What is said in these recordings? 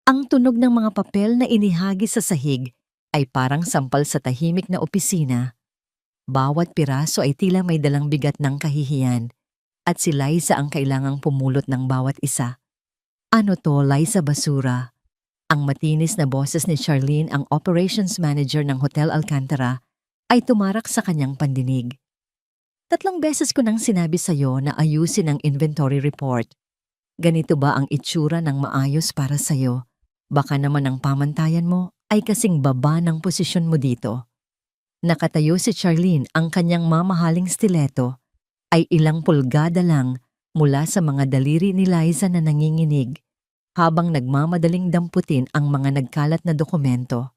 Ang tunog ng mga papel na inihagi sa sahig ay parang sampal sa tahimik na opisina. Bawat piraso ay tila may dalang bigat ng kahihiyan at si Liza ang kailangang pumulot ng bawat isa. Ano to, Liza Basura? Ang matinis na boses ni Charlene, ang operations manager ng Hotel Alcantara, ay tumarak sa kanyang pandinig. 3 beses ko nang sinabi sa'yo na ayusin ang inventory report. Ganito ba ang itsura ng maayos para sa'yo? Baka naman ang pamantayan mo ay kasing baba ng posisyon mo dito. Nakatayo si Charlene, ang kanyang mamahaling stiletto ay ilang pulgada lang mula sa mga daliri ni Liza na nanginginig habang nagmamadaling damputin ang mga nagkalat na dokumento.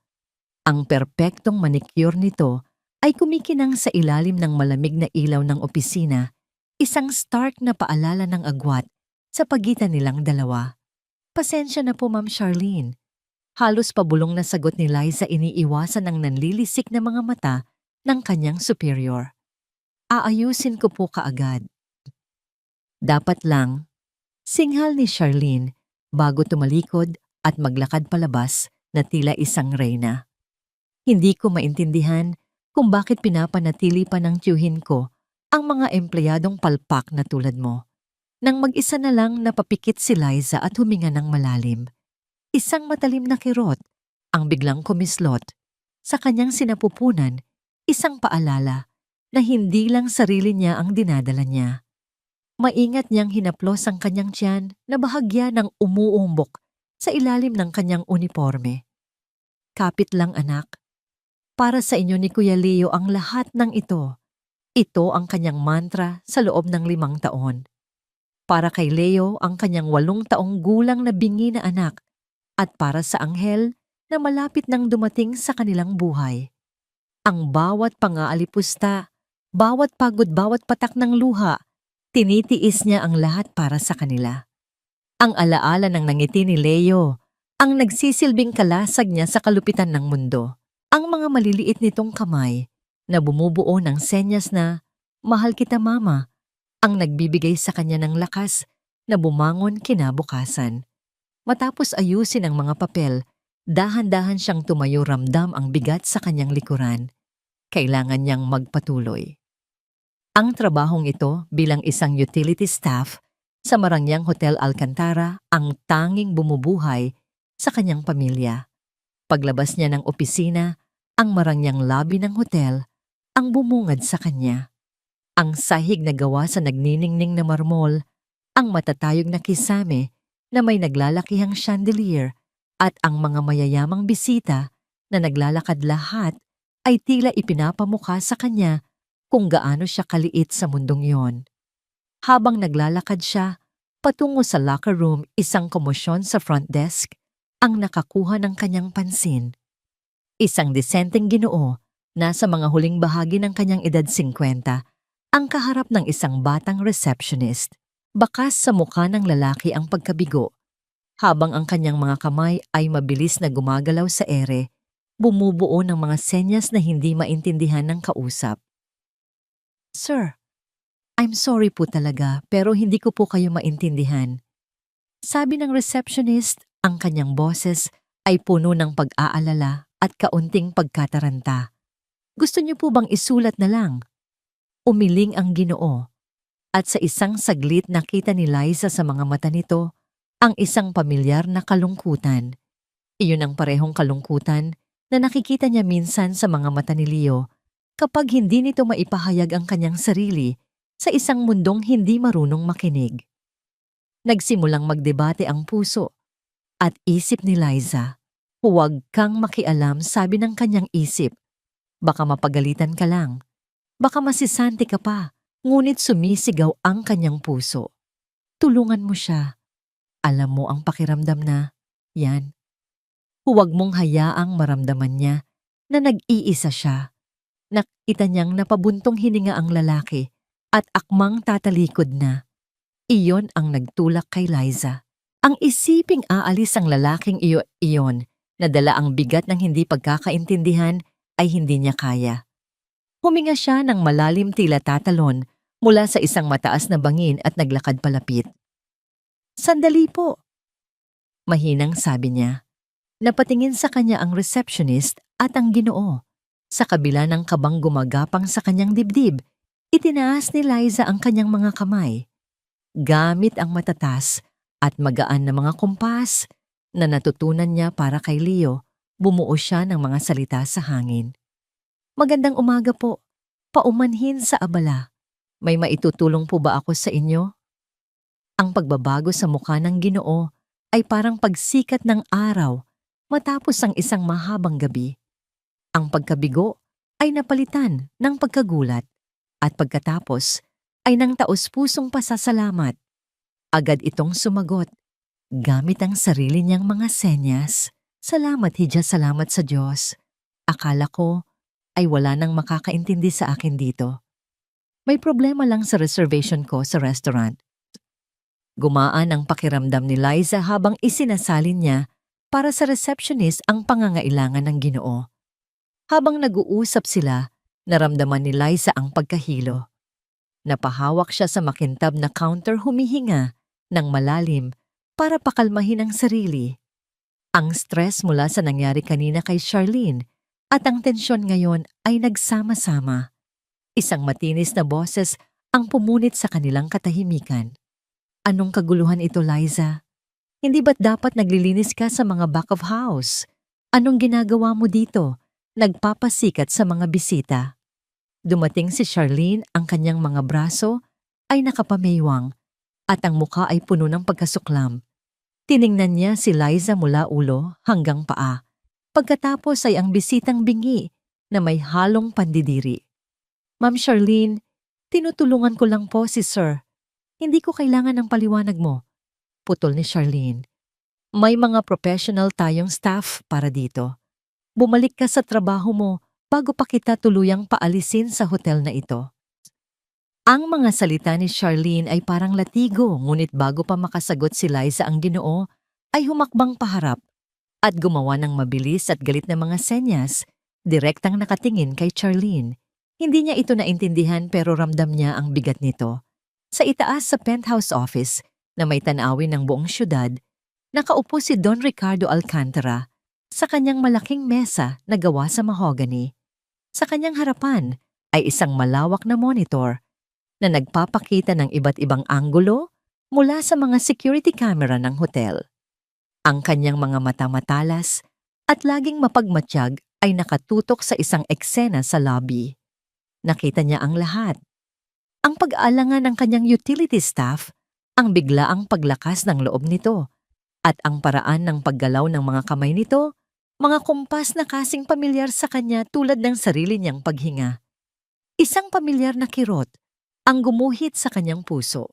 Ang perpektong manicure nito ay kumikinang sa ilalim ng malamig na ilaw ng opisina, isang stark na paalala ng agwat sa pagitan nilang dalawa. Pasensya na po, Ma'am Charlene. Halos pabulong na sagot ni Liza, iniiwasan ang nanlilisik na mga mata ng kanyang superior. Aayusin ko po kaagad. Dapat lang, singhal ni Charlene bago tumalikod at maglakad palabas na tila isang reyna. Hindi ko maintindihan kung bakit pinapanatili pa ng tiyuhin ko ang mga empleyadong palpak na tulad mo. Nang mag-isa na lang napapikit si Liza at huminga ng malalim. Isang matalim na kirot ang biglang kumislot. Sa kanyang sinapupunan, isang paalala na hindi lang sarili niya ang dinadala niya. Maingat niyang hinaplos ang kanyang tiyan na bahagya ng umuumbok sa ilalim ng kanyang uniforme. Kapit lang, anak. Para sa inyo ni Kuya Leo ang lahat ng ito. Ito ang kanyang mantra sa loob ng 5 taon. Para kay Leo ang kanyang 8 taong gulang na bingi na anak at para sa anghel na malapit nang dumating sa kanilang buhay. Ang bawat pangaalipusta, bawat pagod, bawat patak ng luha, tinitiis niya ang lahat para sa kanila. Ang alaala ng nangiti ni Leo, ang nagsisilbing kalasag niya sa kalupitan ng mundo. Ang mga maliliit nitong kamay na bumubuo ng senyas na, "Mahal kita, Mama," ang nagbibigay sa kanya ng lakas na bumangon kinabukasan. Matapos ayusin ang mga papel, dahan-dahan siyang tumayo, ramdam ang bigat sa kanyang likuran. Kailangan niyang magpatuloy. Ang trabahong ito bilang isang utility staff sa Marangyang Hotel Alcantara ang tanging bumubuhay sa kanyang pamilya. Paglabas niya ng opisina, ang Marangyang lobby ng hotel ang bumungad sa kanya. Ang sahig na gawa sa nagniningning na marmol, ang matatayog na kisame na may naglalakihang chandelier at ang mga mayayamang bisita na naglalakad, lahat ay tila ipinapamukha sa kanya kung gaano siya kaliit sa mundong yon. Habang naglalakad siya patungo sa locker room, isang komosyon sa front desk ang nakakuha ng kanyang pansin. Isang disenteng ginoo, nasa mga huling bahagi ng kanyang edad 50, ang kaharap ng isang batang receptionist. Bakas sa mukha ng lalaki ang pagkabigo, habang ang kanyang mga kamay ay mabilis na gumagalaw sa ere, bumubuo ng mga senyas na hindi maintindihan ng kausap. "Sir, I'm sorry po talaga pero hindi ko po kayo maintindihan." Sabi ng receptionist, ang kanyang boses ay puno ng pag-aalala at kaunting pagkataranta. "Gusto niyo po bang isulat na lang?" Umiling ang ginoo. At sa isang saglit nakita ni Liza sa mga mata nito ang isang pamilyar na kalungkutan. Iyon ang parehong kalungkutan na nakikita niya minsan sa mga mata ni Leo kapag hindi nito maipahayag ang kanyang sarili sa isang mundong hindi marunong makinig. Nagsimulang magdebate ang puso at isip ni Liza. "Huwag kang makialam," sabi ng kanyang isip. "Baka mapagalitan ka lang. Baka masisanti ka pa." Ngunit sumisigaw ang kanyang puso. "Tulungan mo siya. Alam mo ang pakiramdam na yan. Huwag mong hayaang maramdaman niya na nag-iisa siya." Nakita niyang napabuntong hininga ang lalaki at akmang tatalikod na. Iyon ang nagtulak kay Liza. Ang isiping aalis ang lalaking iyon na dala ang bigat ng hindi pagkakaintindihan ay hindi niya kaya. Huminga siya ng malalim, tila tatalon mula sa isang mataas na bangin at naglakad palapit. "Sandali po." Mahinang sabi niya. Napatingin sa kanya ang receptionist at ang Ginoo. Sa kabila ng kabang gumagapang sa kanyang dibdib, itinaas ni Liza ang kanyang mga kamay. Gamit ang matatas at magaan na mga kumpas na natutunan niya para kay Leo, bumuo siya ng mga salita sa hangin. Magandang umaga po. Paumanhin sa abala. May maitutulong po ba ako sa inyo? Ang pagbabago sa mukha ng Ginoo ay parang pagsikat ng araw matapos ang isang mahabang gabi. Ang pagkabigo ay napalitan ng pagkagulat at pagkatapos ay ng taos-pusong pasasalamat. Agad itong sumagot gamit ang sarili niyang mga senyas. Salamat hidya, salamat sa Diyos. Akala ko ay wala nang makakaintindi sa akin dito. May problema lang sa reservation ko sa restaurant. Gumaan ang pakiramdam ni Liza habang isinasalin niya para sa receptionist ang pangangailangan ng Ginoo. Habang nag-uusap sila, naramdaman ni Liza ang pagkahilo. Napahawak siya sa makintab na counter, humihinga ng malalim para pakalmahin ang sarili. Ang stress mula sa nangyari kanina kay Charlene at ang tensyon ngayon ay nagsama-sama. Isang matinis na boses ang pumunit sa kanilang katahimikan. Anong kaguluhan ito, Liza? Hindi ba't dapat naglilinis ka sa mga back of house? Anong ginagawa mo dito? Nagpapasikat sa mga bisita. Dumating si Charlene, ang kanyang mga braso ay nakapamaywang at ang mukha ay puno ng pagkasuklam. Tiningnan niya si Liza mula ulo hanggang paa. Pagkatapos ay ang bisitang bingi na may halong pandidiri. Ma'am Charlene, tinutulungan ko lang po si Sir. Hindi ko kailangan ng paliwanag mo. Putol ni Charlene. May mga professional tayong staff para dito. Bumalik ka sa trabaho mo bago pa kita tuluyang paalisin sa hotel na ito. Ang mga salita ni Charlene ay parang latigo, ngunit bago pa makasagot si Liza ang Ginoo, ay humakbang paharap at gumawa ng mabilis at galit na mga senyas, direktang nakatingin kay Charlene. Hindi niya ito naintindihan pero ramdam niya ang bigat nito. Sa itaas sa penthouse office na may tanawin ng buong syudad, nakaupo si Don Ricardo Alcantara sa kanyang malaking mesa na gawa sa mahogany. Sa kanyang harapan ay isang malawak na monitor na nagpapakita ng iba't ibang anggulo mula sa mga security camera ng hotel. Ang kanyang mga mata matalas at laging mapagmatsyag ay nakatutok sa isang eksena sa lobby. Nakita niya ang lahat. Ang pag-aalangan ng kanyang utility staff, ang biglaang paglakas ng loob nito, at ang paraan ng paggalaw ng mga kamay nito, mga kumpas na kasing pamilyar sa kanya tulad ng sarili niyang paghinga. Isang pamilyar na kirot ang gumuhit sa kanyang puso.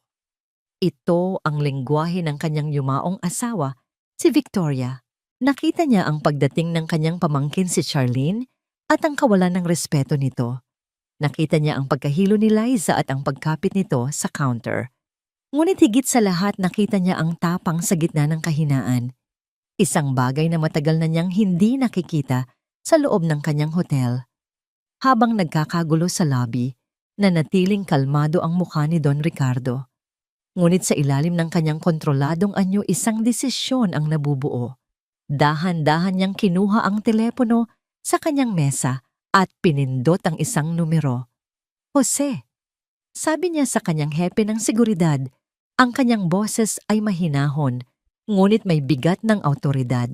Ito ang lengguwahe ng kanyang yumaong asawa, si Victoria. Nakita niya ang pagdating ng kanyang pamangkin si Charlene at ang kawalan ng respeto nito. Nakita niya ang pagkahilo ni Liza at ang pagkapit nito sa counter. Ngunit higit sa lahat nakita niya ang tapang sa gitna ng kahinaan. Isang bagay na matagal na niyang hindi nakikita sa loob ng kanyang hotel. Habang nagkakagulo sa lobby, nanatiling kalmado ang mukha ni Don Ricardo. Ngunit sa ilalim ng kanyang kontroladong anyo, isang desisyon ang nabubuo. Dahan-dahan niyang kinuha ang telepono sa kanyang mesa at pinindot ang isang numero. Jose. Sabi niya sa kanyang hepe ng seguridad. Ang kanyang boses ay mahinahon, ngunit may bigat ng awtoridad.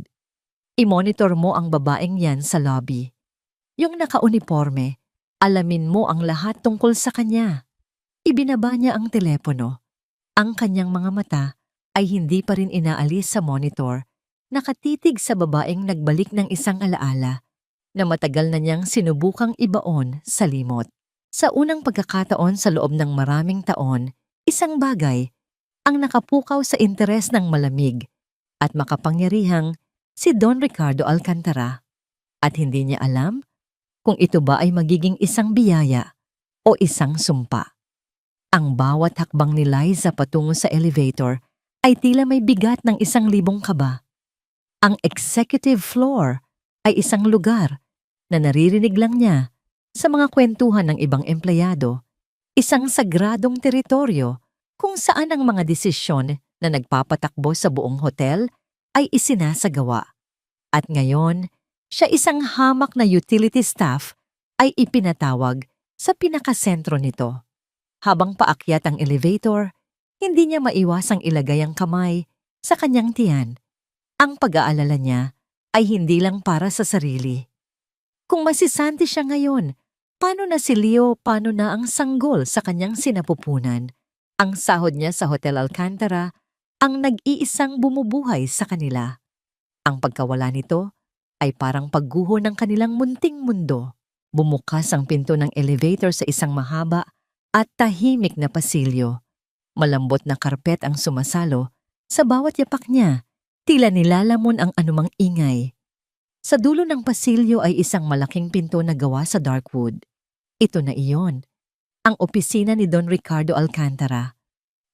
I-monitor mo ang babaeng yan sa lobby. Yung naka-uniforme, alamin mo ang lahat tungkol sa kanya. Ibinaba niya ang telepono. Ang kanyang mga mata ay hindi pa rin inaalis sa monitor, nakatitig sa babaeng nagbalik ng isang alaala na matagal na niyang sinubukang ibaon sa limot. Sa unang pagkakataon sa loob ng maraming taon, isang bagay ang nakapukaw sa interes ng malamig at makapangyarihang si Don Ricardo Alcantara. At hindi niya alam kung ito ba ay magiging isang biyaya o isang sumpa. Ang bawat hakbang ni Liza patungo sa elevator ay tila may bigat ng 1,000 kaba. Ang executive floor ay isang lugar na naririnig lang niya sa mga kwentuhan ng ibang empleyado, isang sagradong teritoryo kung saan ang mga desisyon na nagpapatakbo sa buong hotel ay isinasagawa. At ngayon, siya isang hamak na utility staff ay ipinatawag sa pinakasentro nito. Habang paakyat ang elevator, hindi niya maiwasang ilagay ang kamay sa kanyang tiyan. Ang pag-aalala niya ay hindi lang para sa sarili. Kung masisanti siya ngayon, paano na si Leo, paano na ang sanggol sa kanyang sinapupunan? Ang sahod niya sa Hotel Alcantara ang nag-iisang bumubuhay sa kanila. Ang pagkawala nito ay parang pagguho ng kanilang munting mundo. Bumukas ang pinto ng elevator sa isang mahaba at tahimik na pasilyo. Malambot na karpet ang sumasalo sa bawat yapak niya, tila nilalamon ang anumang ingay. Sa dulo ng pasilyo ay isang malaking pinto na gawa sa dark wood. Ito na iyon, ang opisina ni Don Ricardo Alcantara.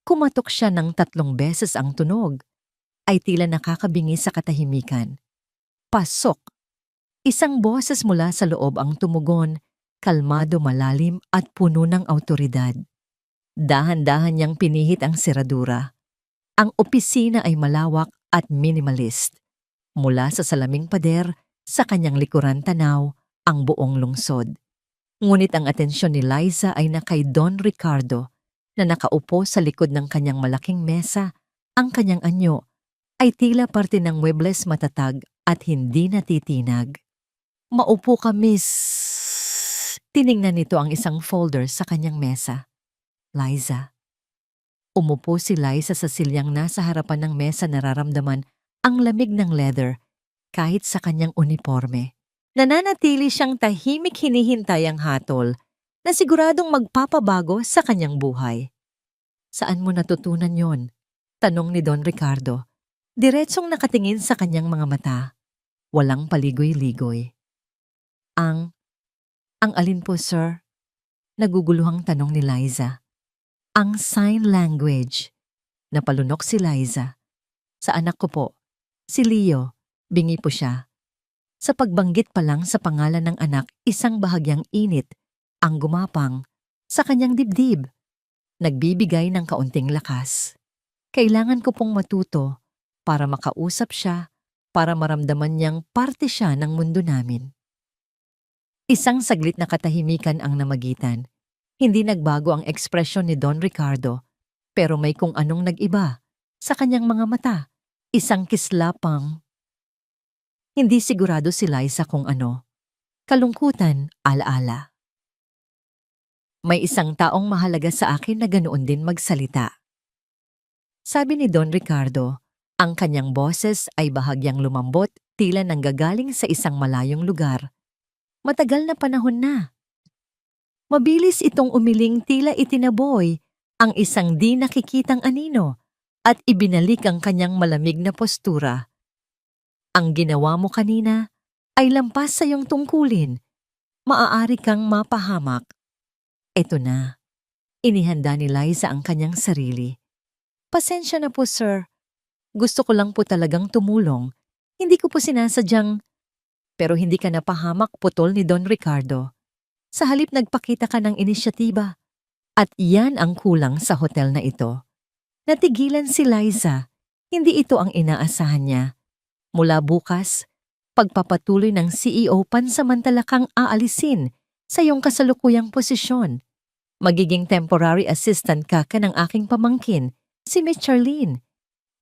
Kumatok siya ng 3 beses ang tunog, ay tila nakakabingi sa katahimikan. Pasok! Isang boses mula sa loob ang tumugon, kalmado, malalim at puno ng awtoridad. Dahan-dahan niyang pinihit ang seradura. Ang opisina ay malawak at minimalist. Mula sa salaming pader, sa kanyang likuran tanaw, ang buong lungsod. Ngunit ang atensyon ni Liza ay na kay Don Ricardo na nakaupo sa likod ng kanyang malaking mesa. Ang kanyang anyo ay tila parte ng muebles matatag at hindi natitinag. "Maupo ka, miss." Tiningnan nito ang isang folder sa kanyang mesa. Liza. Umupo si Liza sa silyang nasa harapan ng mesa, nararamdaman ang lamig ng leather kahit sa kanyang uniforme. Nananatili siyang tahimik, hinihintay ang hatol na siguradong magpapabago sa kanyang buhay. "Saan mo natutunan yon?" tanong ni Don Ricardo. Diretsong nakatingin sa kanyang mga mata. Walang paligoy-ligoy. Ang alin po, sir?" Naguguluhang tanong ni Liza. "Ang sign language." Napalunok si Liza. "Sa anak ko po, si Leo," bingi po siya. Sa pagbanggit pa lang sa pangalan ng anak, isang bahagyang init ang gumapang sa kanyang dibdib. Nagbibigay ng kaunting lakas. "Kailangan ko pong matuto para makausap siya, para maramdaman niyang parte siya ng mundo namin." Isang saglit na katahimikan ang namagitan. Hindi nagbago ang ekspresyon ni Don Ricardo, pero may kung anong nag-iba sa kanyang mga mata. Isang kislapang. Hindi sigurado si Liza kung ano. Kalungkutan, alaala. "May isang taong mahalaga sa akin na ganoon din magsalita." Sabi ni Don Ricardo, ang kanyang boses ay bahagyang lumambot, tila nanggagaling sa isang malayong lugar. Matagal na panahon na. Mabilis itong umiling, tila itinaboy ang isang di nakikitang anino at ibinalik ang kanyang malamig na postura. "Ang ginawa mo kanina ay lampas sa iyong tungkulin. Maaari kang mapahamak." Eto na. Inihanda ni Liza ang kanyang sarili. "Pasensya na po, sir. Gusto ko lang po talagang tumulong. Hindi ko po sinasadyang..." "Pero hindi ka napahamak," putol ni Don Ricardo. "Sa halip nagpakita ka ng inisyatiba. At iyan ang kulang sa hotel na ito." Natigilan si Liza. Hindi ito ang inaasahan niya. Mula bukas, pagpapatuloy ng CEO, pansamantala kang aalisin sa iyong kasalukuyang posisyon. Magiging temporary assistant ka ng aking pamangkin, si Miss Charlene.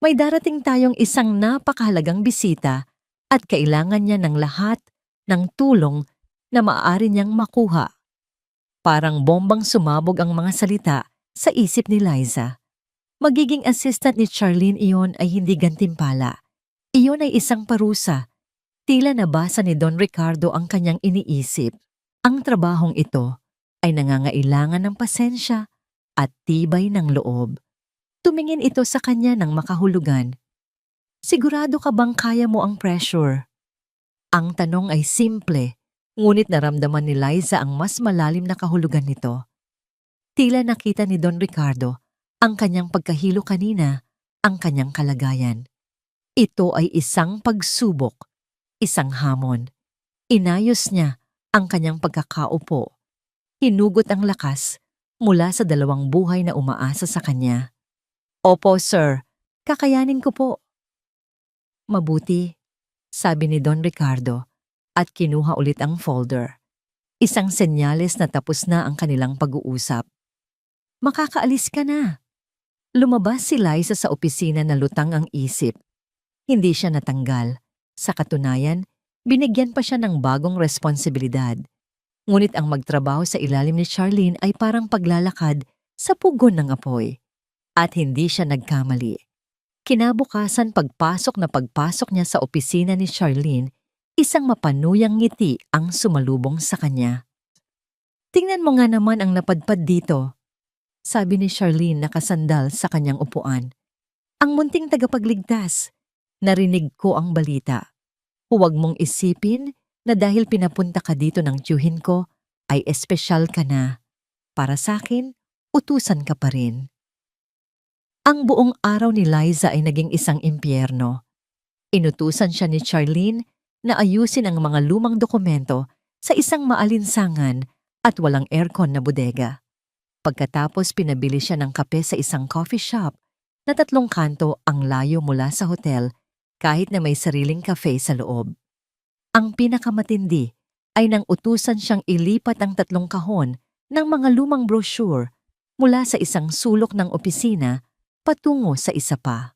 May darating tayong isang napakahalagang bisita at kailangan niya ng lahat ng tulong na maaari niyang makuha. Parang bombang sumabog ang mga salita sa isip ni Liza. Magiging assistant ni Charlene iyon ay hindi gantimpala. Iyon ay isang parusa. Tila nabasa ni Don Ricardo ang kanyang iniisip. Ang trabahong ito ay nangangailangan ng pasensya at tibay ng loob. Tumingin ito sa kanya ng makahulugan. "Sigurado ka bang kaya mo ang pressure?" Ang tanong ay simple, ngunit naramdaman ni Liza ang mas malalim na kahulugan nito. Tila nakita ni Don Ricardo ang kanyang pagkahilo kanina, ang kanyang kalagayan. Ito ay isang pagsubok, isang hamon. Inayos niya ang kanyang pagkakaupo. Hinugot ang lakas mula sa 2 buhay na umaasa sa kanya. "Opo, sir. Kakayanin ko po." Mabuti, sabi ni Don Ricardo at kinuha ulit ang folder. Isang senyales na tapos na ang kanilang pag-uusap. Makakaalis ka na. Lumabas si Liza sa opisina na lutang ang isip. Hindi siya natanggal. Sa katunayan, binigyan pa siya ng bagong responsibilidad. Ngunit ang magtrabaho sa ilalim ni Charlene ay parang paglalakad sa pugon ng apoy. At hindi siya nagkamali. Kinabukasan pagpasok niya sa opisina ni Charlene, isang mapanuyang ngiti ang sumalubong sa kanya. Tingnan mo nga naman ang napadpad dito, sabi ni Charlene nakasandal sa kanyang upuan. Ang munting tagapagligtas. Narinig ko ang balita. Huwag mong isipin na dahil pinapunta ka dito ng tiyuhin ko, ay espesyal ka na. Para sa akin, utusan ka pa rin. Ang buong araw ni Liza ay naging isang impyerno. Inutusan siya ni Charlene na ayusin ang mga lumang dokumento sa isang maalinsangan at walang aircon na bodega. Pagkatapos pinabili siya ng kape sa isang coffee shop na 3 kanto ang layo mula sa hotel kahit na may sariling cafe sa loob. Ang pinakamatindi ay nang utusan siyang ilipat ang 3 kahon ng mga lumang brochure mula sa isang sulok ng opisina patungo sa isa pa.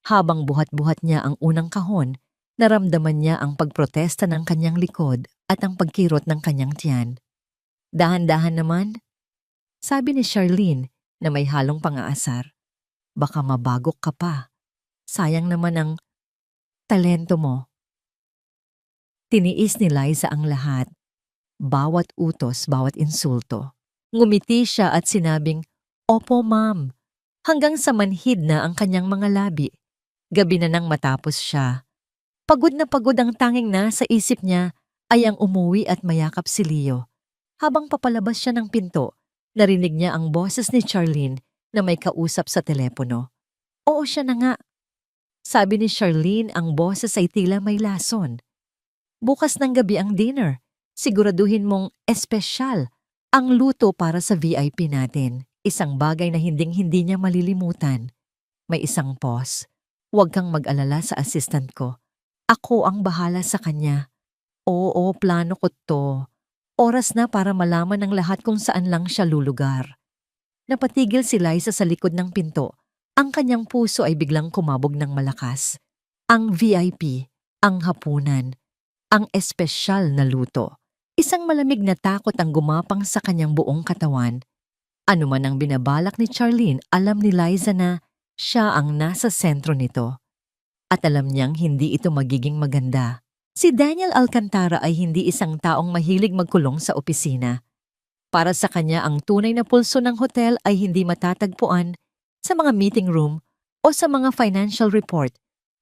Habang buhat-buhat niya ang unang kahon, naramdaman niya ang pagprotesta ng kanyang likod at ang pagkirot ng kanyang tiyan. Dahan-dahan naman, sabi ni Charlene na may halong pang-aasar. Baka mabagok ka pa. Sayang naman ang talento mo. Tiniis ni Liza ang lahat. Bawat utos, bawat insulto. Ngumiti siya at sinabing, "Opo, ma'am." Hanggang sa manhid na ang kanyang mga labi. Gabi na nang matapos siya. Pagod na pagod ang tanging nasa isip niya ay ang umuwi at mayakap si Leo. Habang papalabas siya ng pinto, narinig niya ang boses ni Charlene na may kausap sa telepono. Oo, siya na nga. Sabi ni Charlene, ang boses ay tila may lason. Bukas ng gabi ang dinner. Siguraduhin mong espesyal ang luto para sa VIP natin. Isang bagay na hinding-hindi niya malilimutan. May isang pause. Huwag kang mag-alala sa assistant ko. Ako ang bahala sa kanya. Oo, plano ko to. Oras na para malaman ng lahat kung saan lang siya lulugar. Napatigil si Liza sa likod ng pinto. Ang kanyang puso ay biglang kumabog ng malakas. Ang VIP, ang hapunan, ang espesyal na luto. Isang malamig na takot ang gumapang sa kanyang buong katawan. Ano man ang binabalak ni Charlene, alam ni Liza na siya ang nasa sentro nito. At alam niyang hindi ito magiging maganda. Si Daniel Alcantara ay hindi isang taong mahilig magkulong sa opisina. Para sa kanya, ang tunay na pulso ng hotel ay hindi matatagpuan sa mga meeting room o sa mga financial report,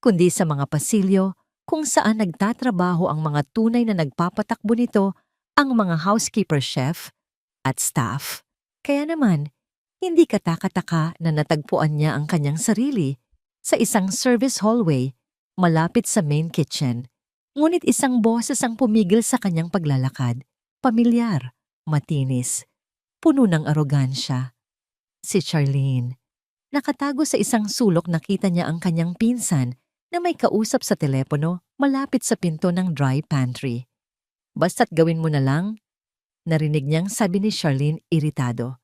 kundi sa mga pasilyo kung saan nagtatrabaho ang mga tunay na nagpapatakbo nito, ang mga housekeeper, chef at staff. Kaya naman, hindi katakataka na natagpuan niya ang kanyang sarili sa isang service hallway malapit sa main kitchen. Ngunit isang boses ang pumigil sa kanyang paglalakad. Pamilyar, matinis, puno ng arogansya. Si Charlene. Nakatago sa isang sulok, nakita niya ang kanyang pinsan na may kausap sa telepono malapit sa pinto ng dry pantry. Basta't gawin mo na lang, narinig niyang sabi ni Charlene iritado.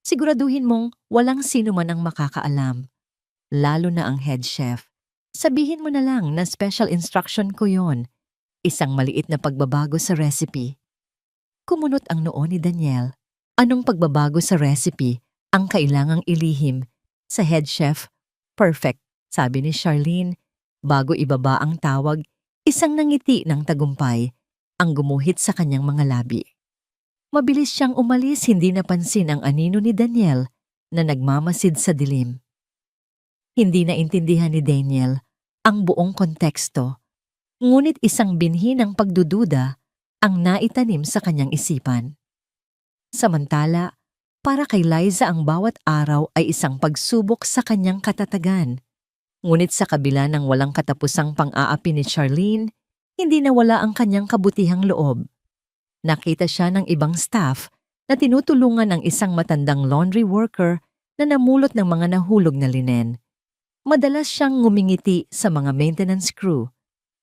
Siguraduhin mong walang sino man ang makakaalam, lalo na ang head chef. Sabihin mo na lang na special instruction ko yon, isang maliit na pagbabago sa recipe. Kumunot ang noo ni Daniel. Anong pagbabago sa recipe ang kailangang ilihim sa head chef? Perfect, sabi ni Charlene. Bago ibaba ang tawag, isang nangiti ng tagumpay ang gumuhit sa kanyang mga labi. Mabilis siyang umalis, hindi napansin ang anino ni Daniel na nagmamasid sa dilim. Hindi naintindihan ni Daniel ang buong konteksto, ngunit isang binhi ng pagdududa ang naitanim sa kanyang isipan. Samantala, para kay Liza ang bawat araw ay isang pagsubok sa kanyang katatagan. Ngunit sa kabila ng walang katapusang pang-aapi ni Charlene, hindi nawala ang kanyang kabutihang loob. Nakita siya ng ibang staff na tinutulungan ng isang matandang laundry worker na namulot ng mga nahulog na linen. Madalas siyang ngumingiti sa mga maintenance crew.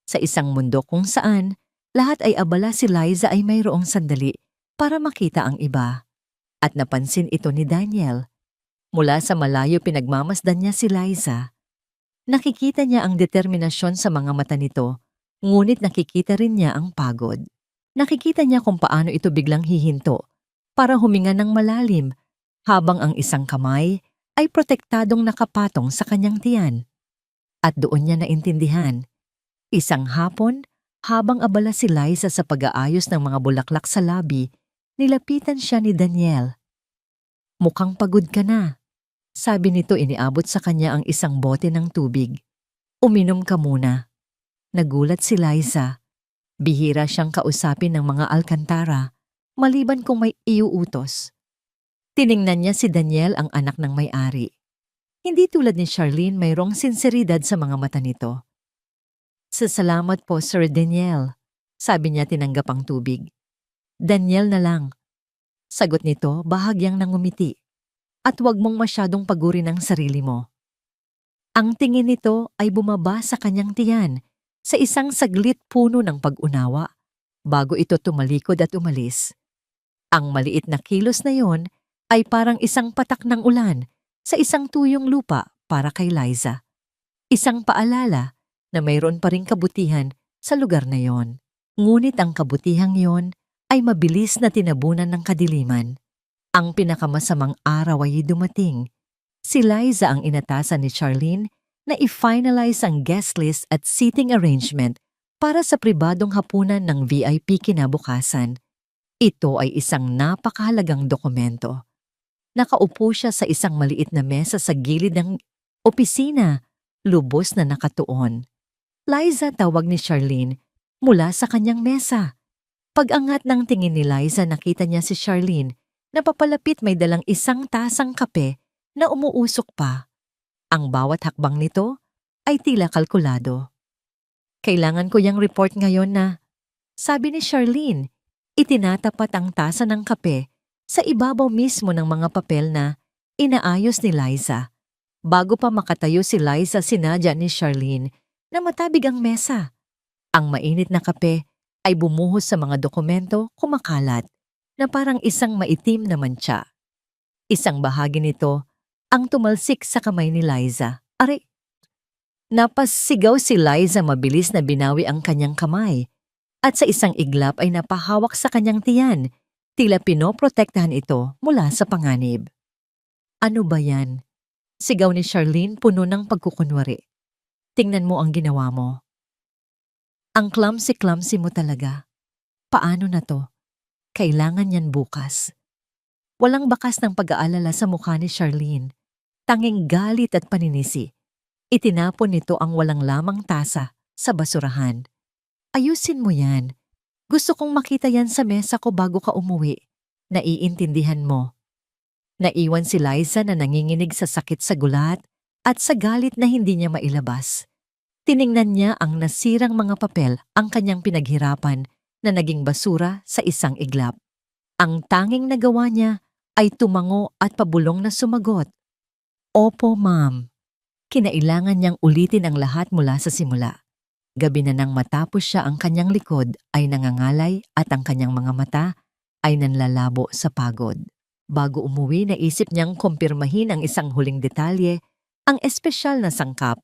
Sa isang mundo kung saan lahat ay abala, si Liza ay mayroong sandali para makita ang iba. At napansin ito ni Daniel. Mula sa malayo pinagmamasdan niya si Liza. Nakikita niya ang determinasyon sa mga mata nito, ngunit nakikita rin niya ang pagod. Nakikita niya kung paano ito biglang hihinto para huminga ng malalim habang ang isang kamay ay protektadong nakapatong sa kanyang tiyan. At doon niya naintindihan. Isang hapon, habang abala si Liza sa pag-aayos ng mga bulaklak sa labi, nilapitan siya ni Daniel. "Mukhang pagod ka na," sabi nito, iniabot sa kanya ang isang bote ng tubig. "Uminom ka muna." Nagulat si Liza. Bihira siyang kausapin ng mga alkantara, maliban kung may iuutos. Tiningnan niya si Daniel, ang anak ng may-ari. Hindi tulad ni Charlene, mayroong sinseridad sa mga mata nito. "Salamat po, Sir Daniel," sabi niya, tinanggap ang tubig. "Daniel na lang," sagot nito, bahagyang nangumiti. "At huwag mong masyadong pagurin ang sarili mo." Ang tingin nito ay bumaba sa kanyang tiyan sa isang saglit, puno ng pag-unawa, bago ito tumalikod at umalis. Ang maliit na kilos na yon ay parang isang patak ng ulan sa isang tuyong lupa para kay Liza. Isang paalala na mayroon pa ring kabutihan sa lugar na yon. Ngunit ang kabutihang yon ay mabilis na tinabunan ng kadiliman. Ang pinakamasamang araw ay dumating. Si Liza ang inatasan ni Charlene na i-finalize ang guest list at seating arrangement para sa pribadong hapunan ng VIP kinabukasan. Ito ay isang napakahalagang dokumento. Nakaupo siya sa isang maliit na mesa sa gilid ng opisina, lubos na nakatuon. "Liza," tawag ni Charlene mula sa kanyang mesa. Pag-angat ng tingin ni Liza, nakita niya si Charlene na papalapit, may dalang isang tasang kape na umuusok pa. Ang bawat hakbang nito ay tila kalkulado. "Kailangan ko yung report ngayon na," sabi ni Charlene. Itinatapat ang tasa ng kape sa ibabaw mismo ng mga papel na inaayos ni Liza. Bago pa makatayo si Liza, sinadya ni Charlene na matabig ang mesa. Ang mainit na kape ay bumuhos sa mga dokumento, kumakalat na parang isang maitim na mantsa. Isang bahagi nito ang tumalsik sa kamay ni Liza. "Are!" Napasigaw si Liza, mabilis na binawi ang kanyang kamay. At sa isang iglap ay napahawak sa kanyang tiyan, tila pinoprotektahan ito mula sa panganib. "Ano ba yan?" sigaw ni Charlene, puno ng pagkukunwari. "Tingnan mo ang ginawa mo. Ang clumsy-clumsy mo talaga. Paano na to? Kailangan yan bukas." Walang bakas ng pag-aalala sa mukha ni Charlene. Tanging galit at paninisi. Itinapon nito ang walang lamang tasa sa basurahan. "Ayusin mo yan. Gusto kong makita yan sa mesa ko bago ka umuwi. Naiintindihan mo." Naiwan si Liza na nanginginig sa sakit sa gulat at sa galit na hindi niya mailabas. Tiningnan niya ang nasirang mga papel, ang kanyang pinaghirapan na naging basura sa isang iglap. Ang tanging nagawa niya ay tumango at pabulong na sumagot, "Opo, ma'am." Kinailangan niyang ulitin ang lahat mula sa simula. Gabi na nang matapos siya, ang kanyang likod ay nangangalay at ang kanyang mga mata ay nanlalabo sa pagod. Bago umuwi, naisip niyang kumpirmahin ang isang huling detalye, ang espesyal na sangkap.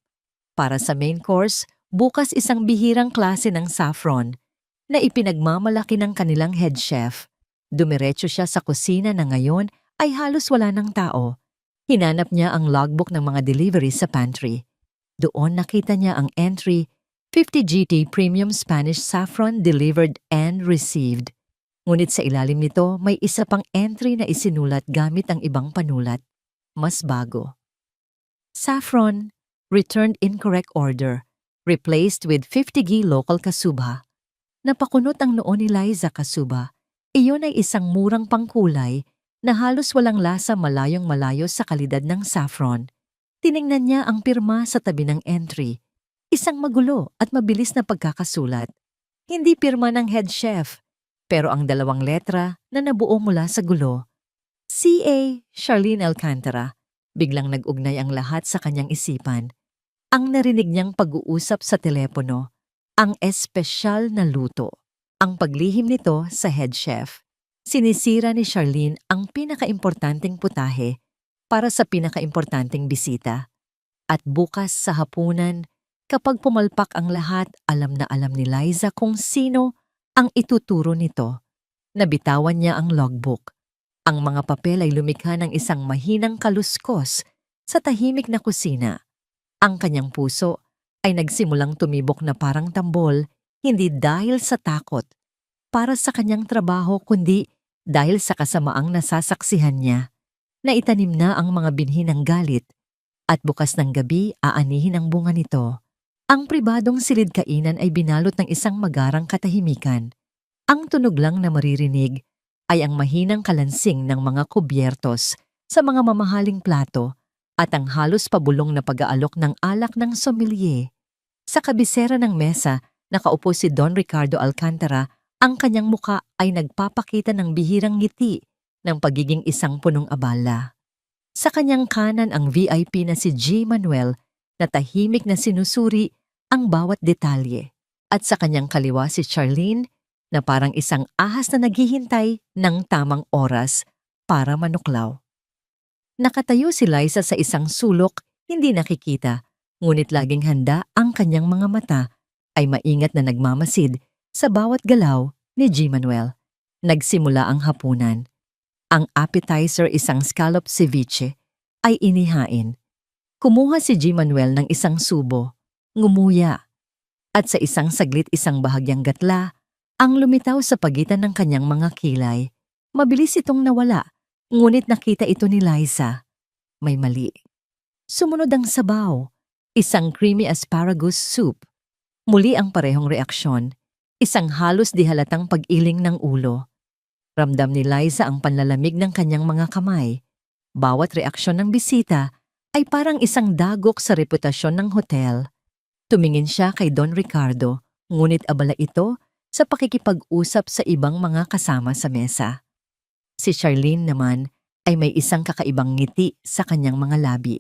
Para sa main course, bukas isang bihirang klase ng saffron na ipinagmamalaki ng kanilang head chef. Dumiretso siya sa kusina na ngayon ay halos wala ng tao. Hinanap niya ang logbook ng mga delivery sa pantry. Doon nakita niya ang entry, 50 GT Premium Spanish Saffron delivered and received. Ngunit sa ilalim nito may isa pang entry na isinulat gamit ang ibang panulat. Mas bago. Saffron, returned incorrect order, replaced with 50 G local Kasuba. Napakunot ang noo ni Liza. Kasuba, iyon ay isang murang pangkulay na halos walang lasa, malayong malayo sa kalidad ng saffron. Tiningnan niya ang pirma sa tabi ng entry. Isang magulo at mabilis na pagkakasulat. Hindi pirma ng head chef, pero ang dalawang letra na nabuo mula sa gulo. C.A. Charlene Alcantara. Biglang nag-ugnay ang lahat sa kanyang isipan. Ang narinig niyang pag-uusap sa telepono, ang espesyal na luto. Ang paglihim nito sa head chef. Sinisira ni Charlene ang pinakaimportanteng putahe para sa pinakaimportanteng bisita. At bukas sa hapunan, kapag pumalpak ang lahat, alam na alam ni Liza kung sino ang ituturo nito. Nabitawan niya ang logbook. Ang mga papel ay lumikha ng isang mahinang kaluskos sa tahimik na kusina. Ang kanyang puso ay nagsimulang tumibok na parang tambol, hindi dahil sa takot para sa kanyang trabaho kundi dahil sa kasamaang nasasaksihan niya. Naitanim na ang mga binhi ng galit at bukas ng gabi aanihin ang bunga nito. Ang pribadong silid-kainan ay binalot ng isang magarang katahimikan. Ang tunog lang na maririnig ay ang mahinang kalansing ng mga kubyertos sa mga mamahaling plato at ang halos pabulong na pag-aalok ng alak ng sommelier. Sa kabisera ng mesa, nakaupo si Don Ricardo Alcantara. Ang kanyang muka ay nagpapakita ng bihirang ngiti ng pagiging isang punong abala. Sa kanyang kanan ang VIP na si G. Manuel na tahimik na sinusuri ang bawat detalye. At sa kanyang kaliwa si Charlene na parang isang ahas na naghihintay ng tamang oras para manuklaw. Nakatayo si Liza sa isang sulok, hindi nakikita, ngunit laging handa ang kanyang mga mata ay maingat na nagmamasid sa bawat galaw ni G. Manuel. Nagsimula ang hapunan. Ang appetizer, isang scallop ceviche, ay inihain. Kumuha si G. Manuel ng isang subo, ngumuya, at sa isang saglit isang bahagyang gatla ang lumitaw sa pagitan ng kanyang mga kilay. Mabilis itong nawala, ngunit nakita ito ni Liza. May mali. Sumunod ang sabaw, isang creamy asparagus soup. Muli ang parehong reaksyon, isang halos di halatang pag-iling ng ulo. Ramdam ni Liza ang panlalamig ng kanyang mga kamay. Bawat reaksyon ng bisita ay parang isang dagok sa reputasyon ng hotel. Tumingin siya kay Don Ricardo, ngunit abala ito sa pakikipag-usap sa ibang mga kasama sa mesa. Si Charlene naman ay may isang kakaibang ngiti sa kanyang mga labi.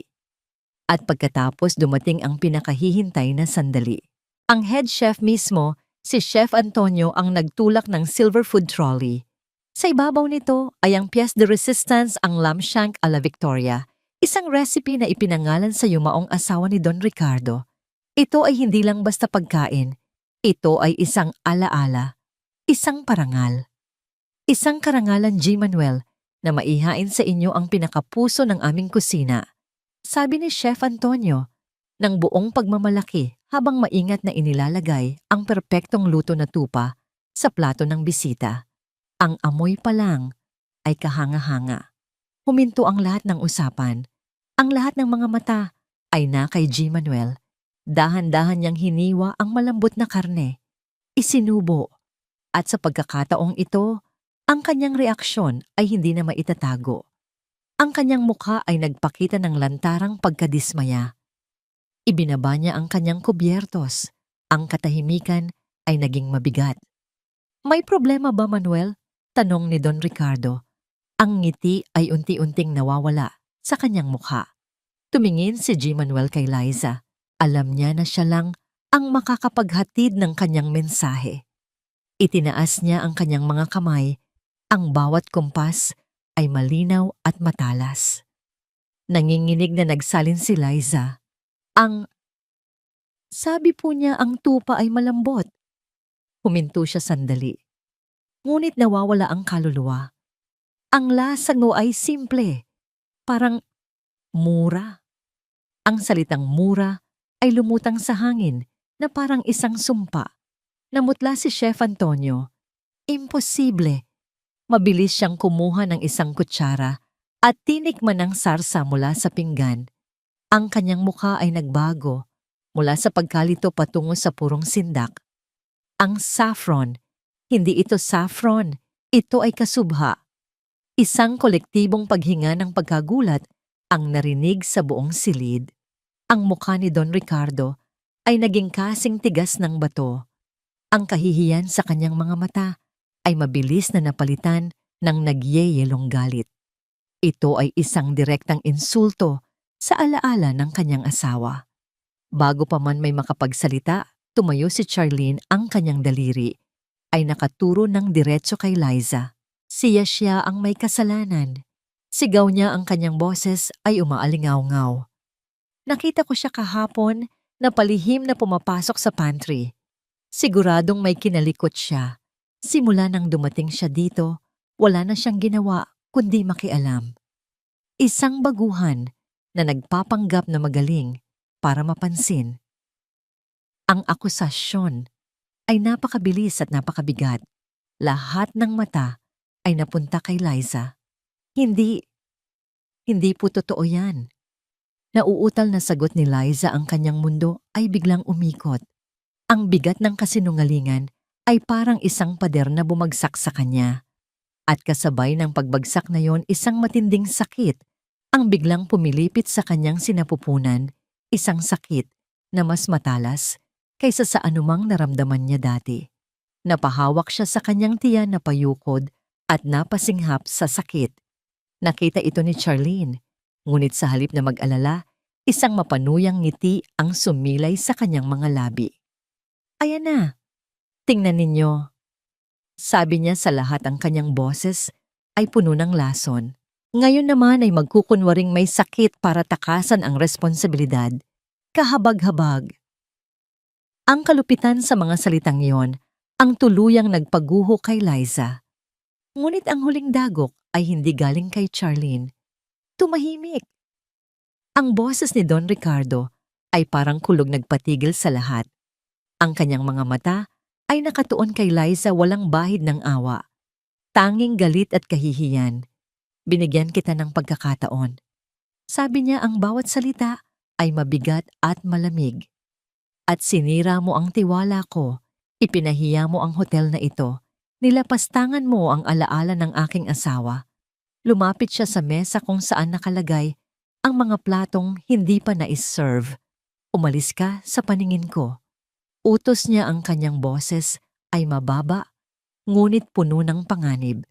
At pagkatapos dumating ang pinakahihintay na sandali. Ang head chef mismo, si Chef Antonio, ang nagtulak ng silver food trolley. Sa ibabaw nito ay ang pièce de résistance, ang lamb shank a la Victoria, isang recipe na ipinangalan sa yumaong asawa ni Don Ricardo. Ito ay hindi lang basta pagkain. Ito ay isang alaala, isang parangal. Isang karangalan, G. Manuel, na maihain sa inyo ang pinakapuso ng aming kusina. Sabi ni Chef Antonio, ng buong pagmamalaki habang maingat na inilalagay ang perpektong luto na tupa sa plato ng bisita. Ang amoy pa lang ay kahanga-hanga. Huminto ang lahat ng usapan. Ang lahat ng mga mata ay na kay G. Manuel. Dahan-dahan niyang hiniwa ang malambot na karne. Isinubo. At sa pagkakataong ito, ang kanyang reaksyon ay hindi na maitatago. Ang kanyang mukha ay nagpakita ng lantarang pagkadismaya. Ibinaba niya ang kanyang kubyertos. Ang katahimikan ay naging mabigat. May problema ba, Manuel? Tanong ni Don Ricardo. Ang ngiti ay unti-unting nawawala sa kanyang mukha. Tumingin si G. Manuel kay Liza. Alam niya na siya lang ang makakapaghatid ng kanyang mensahe. Itinaas niya ang kanyang mga kamay. Ang bawat kumpas ay malinaw at matalas. Nanginginig na nagsalin si Liza. Sabi po niya ang tupa ay malambot. Huminto siya sandali. Ngunit nawawala ang kaluluwa. Ang lasa mo ay simple, parang mura. Ang salitang mura ay lumutang sa hangin na parang isang sumpa. Namutla si Chef Antonio. Imposible. Mabilis siyang kumuha ng isang kutsara at tinikman ang sarsa mula sa pinggan. Ang kanyang mukha ay nagbago mula sa pagkalito patungo sa purong sindak. Ang saffron, hindi ito saffron, ito ay kasubha. Isang kolektibong paghinga ng pagkagulat ang narinig sa buong silid. Ang mukha ni Don Ricardo ay naging kasing tigas ng bato. Ang kahihiyan sa kanyang mga mata ay mabilis na napalitan ng nagyeyelong galit. Ito ay isang direktang insulto sa alaala ng kanyang asawa. Bago pa man may makapagsalita, tumayo si Charlene, ang kanyang daliri ay nakaturo ng diretso kay Liza. Siya ang may kasalanan. Sigaw niya, ang kanyang boses ay umaalingaw-ngaw. Nakita ko siya kahapon na palihim na pumapasok sa pantry. Siguradong may kinalikot siya. Simula nang dumating siya dito, wala na siyang ginawa kundi makialam. Isang baguhan na nagpapanggap na magaling para mapansin. Ang akusasyon ay napakabilis at napakabigat. Lahat ng mata ay napunta kay Liza. Hindi po totoo yan. Nauutal na sagot ni Liza, ang kanyang mundo ay biglang umikot. Ang bigat ng kasinungalingan ay parang isang pader na bumagsak sa kanya. At kasabay ng pagbagsak na yon, isang matinding sakit ang biglang pumilipit sa kanyang sinapupunan, isang sakit na mas matalas kaysa sa anumang naramdaman niya dati. Napahawak siya sa kanyang tiyan na payukod at napasinghap sa sakit. Nakita ito ni Charlene, ngunit sa halip na mag-alala, isang mapanuyang ngiti ang sumilay sa kanyang mga labi. "Ayan na, tingnan ninyo." Sabi niya, sa lahat ang kanyang boses ay puno ng lason. Ngayon naman ay magkukunwaring may sakit para takasan ang responsibilidad. Kahabag-habag. Ang kalupitan sa mga salitang yon ang tuluyang nagpaguho kay Liza. Ngunit ang huling dagok ay hindi galing kay Charlene. Tumahimik. Ang boses ni Don Ricardo ay parang kulog nagpatigil sa lahat. Ang kanyang mga mata ay nakatuon kay Liza, walang bahid ng awa. Tanging galit at kahihiyan. "Binigyan kita ng pagkakataon." Sabi niya, "ang bawat salita ay mabigat at malamig. At sinira mo ang tiwala ko, ipinahiya mo ang hotel na ito, nilapastangan mo ang alaala ng aking asawa." Lumapit siya sa mesa kung saan nakalagay ang mga platong hindi pa nais-serve. "Umalis ka sa paningin ko." Utos niya, ang kanyang boses ay mababa, ngunit puno ng panganib.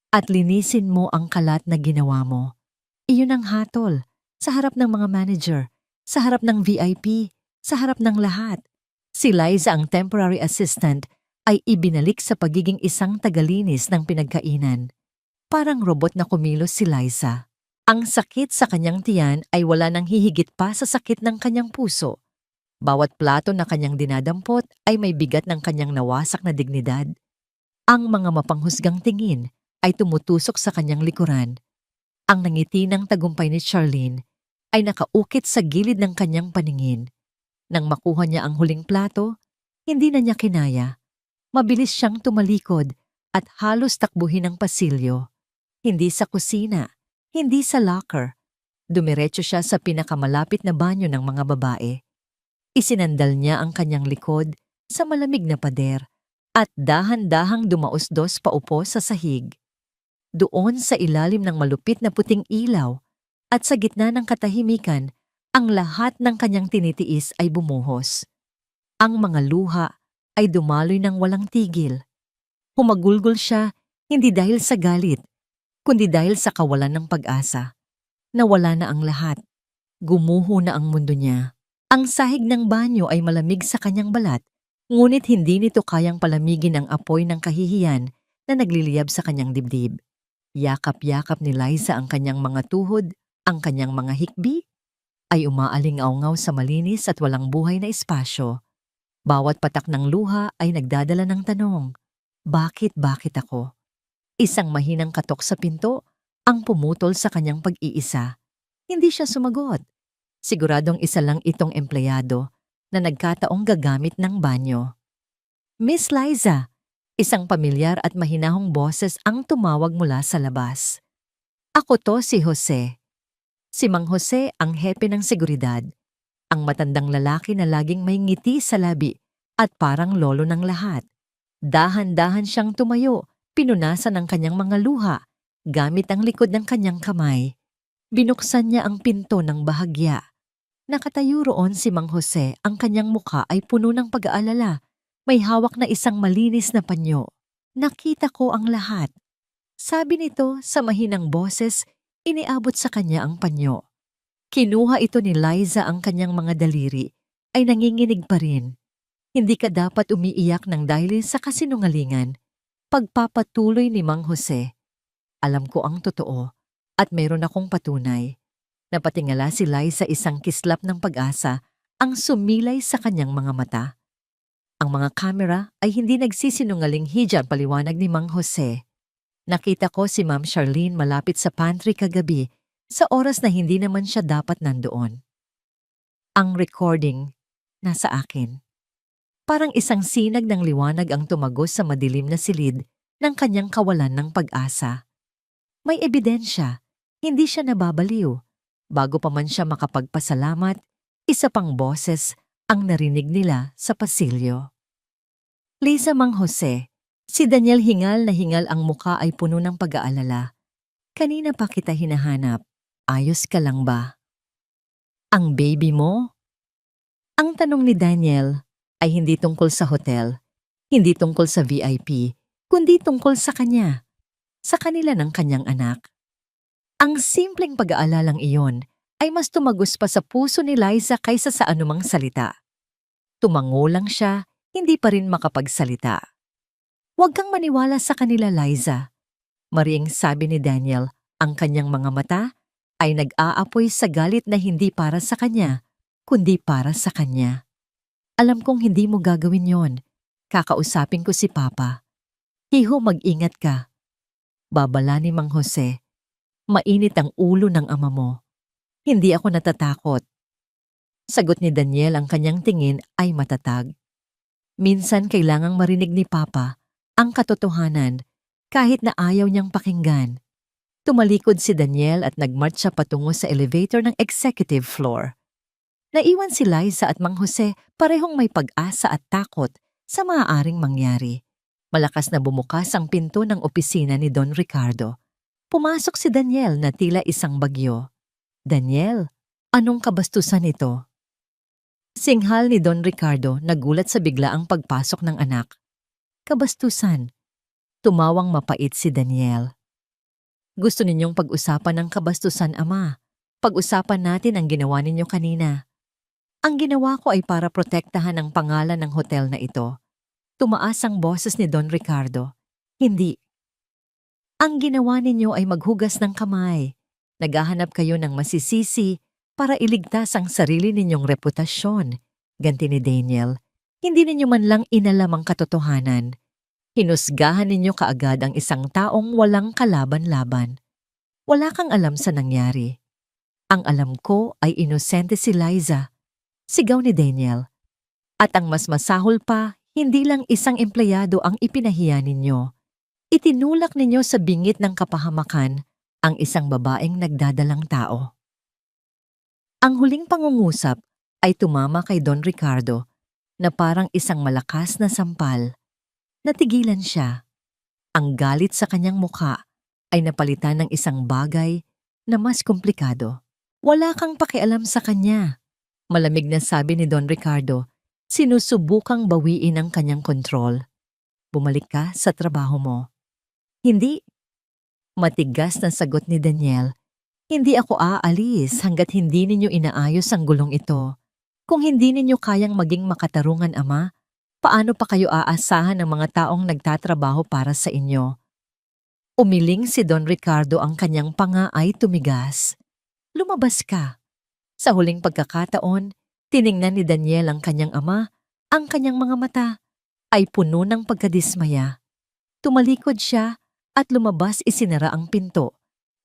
"At linisin mo ang kalat na ginawa mo." Iyon ang hatol, sa harap ng mga manager, sa harap ng VIP, sa harap ng lahat. Si Liza, ang temporary assistant, ay ibinalik sa pagiging isang tagalinis ng pinagkainan. Parang robot na kumilos si Liza. Ang sakit sa kanyang tiyan ay wala nang hihigit pa sa sakit ng kanyang puso. Bawat plato na kanyang dinadampot ay may bigat ng kanyang nawasak na dignidad. Ang mga mapanghusgang tingin ay tumutusok sa kanyang likuran. Ang nangiti ng tagumpay ni Charlene ay nakaukit sa gilid ng kanyang paningin. Nang makuha niya ang huling plato, hindi na niya kinaya. Mabilis siyang tumalikod at halos takbuhin ang pasilyo. Hindi sa kusina, hindi sa locker. Dumiretso siya sa pinakamalapit na banyo ng mga babae. Isinandal niya ang kanyang likod sa malamig na pader at dahan-dahang dumausdos paupo sa sahig. Doon sa ilalim ng malupit na puting ilaw at sa gitna ng katahimikan, ang lahat ng kanyang tinitiis ay bumuhos. Ang mga luha ay dumaloy ng walang tigil. Humagulgol siya hindi dahil sa galit, kundi dahil sa kawalan ng pag-asa. Nawala na ang lahat. Gumuho na ang mundo niya. Ang sahig ng banyo ay malamig sa kanyang balat, ngunit hindi nito kayang palamigin ang apoy ng kahihiyan na nagliliyab sa kanyang dibdib. Yakap-yakap ni Liza ang kanyang mga tuhod, ang kanyang mga hikbi ay umaalingaw-ngaw sa malinis at walang buhay na espasyo. Bawat patak ng luha ay nagdadala ng tanong, bakit ako? Isang mahinang katok sa pinto ang pumutol sa kanyang pag-iisa. Hindi siya sumagot. Siguradong isa lang itong empleyado na nagkataong gagamit ng banyo. "Miss Liza," isang pamilyar at mahinahong boses ang tumawag mula sa labas. "Ako to, si Jose." Si Mang Jose ang hepe ng seguridad, ang matandang lalaki na laging may ngiti sa labi at parang lolo ng lahat. Dahan-dahan siyang tumayo, pinunasan ang kanyang mga luha, gamit ang likod ng kanyang kamay. Binuksan niya ang pinto ng bahagya. Nakatayo roon si Mang Jose, ang kanyang muka ay puno ng pag-aalala. May hawak na isang malinis na panyo. "Nakita ko ang lahat." Sabi nito sa mahinang boses, iniabot sa kanya ang panyo. Kinuha ito ni Liza, ang kanyang mga daliri, ay nanginginig pa rin. Hindi ka dapat umiiyak ng dahil sa kasinungalingan. Pagpapatuloy ni Mang Jose. Alam ko ang totoo at mayroon akong patunay. Napatingala si Liza isang kislap ng pag-asa ang sumilay sa kanyang mga mata. Ang mga kamera ay hindi nagsisinungaling hijab paliwanag ni Mang Jose. Nakita ko si Ma'am Charlene malapit sa pantry kagabi sa oras na hindi naman siya dapat nandoon. Ang recording nasa akin. Parang isang sinag ng liwanag ang tumagos sa madilim na silid ng kanyang kawalan ng pag-asa. May ebidensya, hindi siya nababaliw. Bago pa man siya makapagpasalamat, isa pang boses ang narinig nila sa pasilyo. Liza, Mang Jose, si Daniel hingal na hingal ang muka ay puno ng pag-aalala. Kanina pa kita hinahanap. Ayos ka lang ba? Ang baby mo? Ang tanong ni Daniel ay hindi tungkol sa hotel, hindi tungkol sa VIP, kundi tungkol sa kanya, sa kanila ng kanyang anak. Ang simpleng pag-aalalang iyon ay mas tumagos pa sa puso ni Liza kaysa sa anumang salita. Tumango lang siya, hindi pa rin makapagsalita. Huwag kang maniwala sa kanila, Liza. Mariing sabi ni Daniel, ang kanyang mga mata ay nag-aapoy sa galit na hindi para sa kanya, kundi para sa kanya. Alam kong hindi mo gagawin yon. Kakausapin ko si Papa. Hiho, mag-ingat ka. Babala ni Mang Jose. Mainit ang ulo ng ama mo. Hindi ako natatakot. Sagot ni Daniel, ang kanyang tingin ay matatag. Minsan kailangang marinig ni Papa ang katotohanan kahit na ayaw niyang pakinggan. Tumalikod si Daniel at nagmarch siya patungo sa elevator ng executive floor. Naiwan si Liza at Mang Jose parehong may pag-asa at takot sa maaaring mangyari. Malakas na bumukas ang pinto ng opisina ni Don Ricardo. Pumasok si Daniel na tila isang bagyo. Daniel, anong kabastusan ito? Singhal ni Don Ricardo, nagulat sa biglaang pagpasok ng anak. Kabastusan. Tumawang mapait si Daniel. Gusto ninyong pag-usapan ng kabastusan, Ama. Pag-usapan natin ang ginawa ninyo kanina. Ang ginawa ko ay para protektahan ang pangalan ng hotel na ito. Tumaas ang boses ni Don Ricardo. Hindi. Ang ginawa ninyo ay maghugas ng kamay. Naghahanap kayo ng masisisi para iligtas ang sarili ninyong reputasyon. Ganti ni Daniel. Hindi ninyo man lang inalam ang katotohanan. Hinusgahan ninyo kaagad ang isang taong walang kalaban-laban. Wala kang alam sa nangyari. Ang alam ko ay inosente si Liza. Sigaw ni Daniel. At ang mas masahol pa, hindi lang isang empleyado ang ipinahiya ninyo. Itinulak ninyo sa bingit ng kapahamakan ang isang babaeng nagdadalang tao. Ang huling pangungusap ay tumama kay Don Ricardo na parang isang malakas na sampal. Natigilan siya. Ang galit sa kanyang mukha ay napalitan ng isang bagay na mas komplikado. Wala kang pakialam sa kanya. Malamig na sabi ni Don Ricardo, sinusubukang bawiin ang kanyang kontrol. Bumalik ka sa trabaho mo. Hindi. Matigas na sagot ni Daniel. Hindi ako aalis hanggat hindi ninyo inaayos ang gulong ito. Kung hindi ninyo kayang maging makatarungan, Ama, paano pa kayo aasahan ng mga taong nagtatrabaho para sa inyo? Umiling si Don Ricardo, ang kanyang panga ay tumigas. Lumabas ka. Sa huling pagkakataon, tiningnan ni Daniel ang kanyang ama, ang kanyang mga mata ay puno ng pagkadismaya. Tumalikod siya at lumabas, isinara ang pinto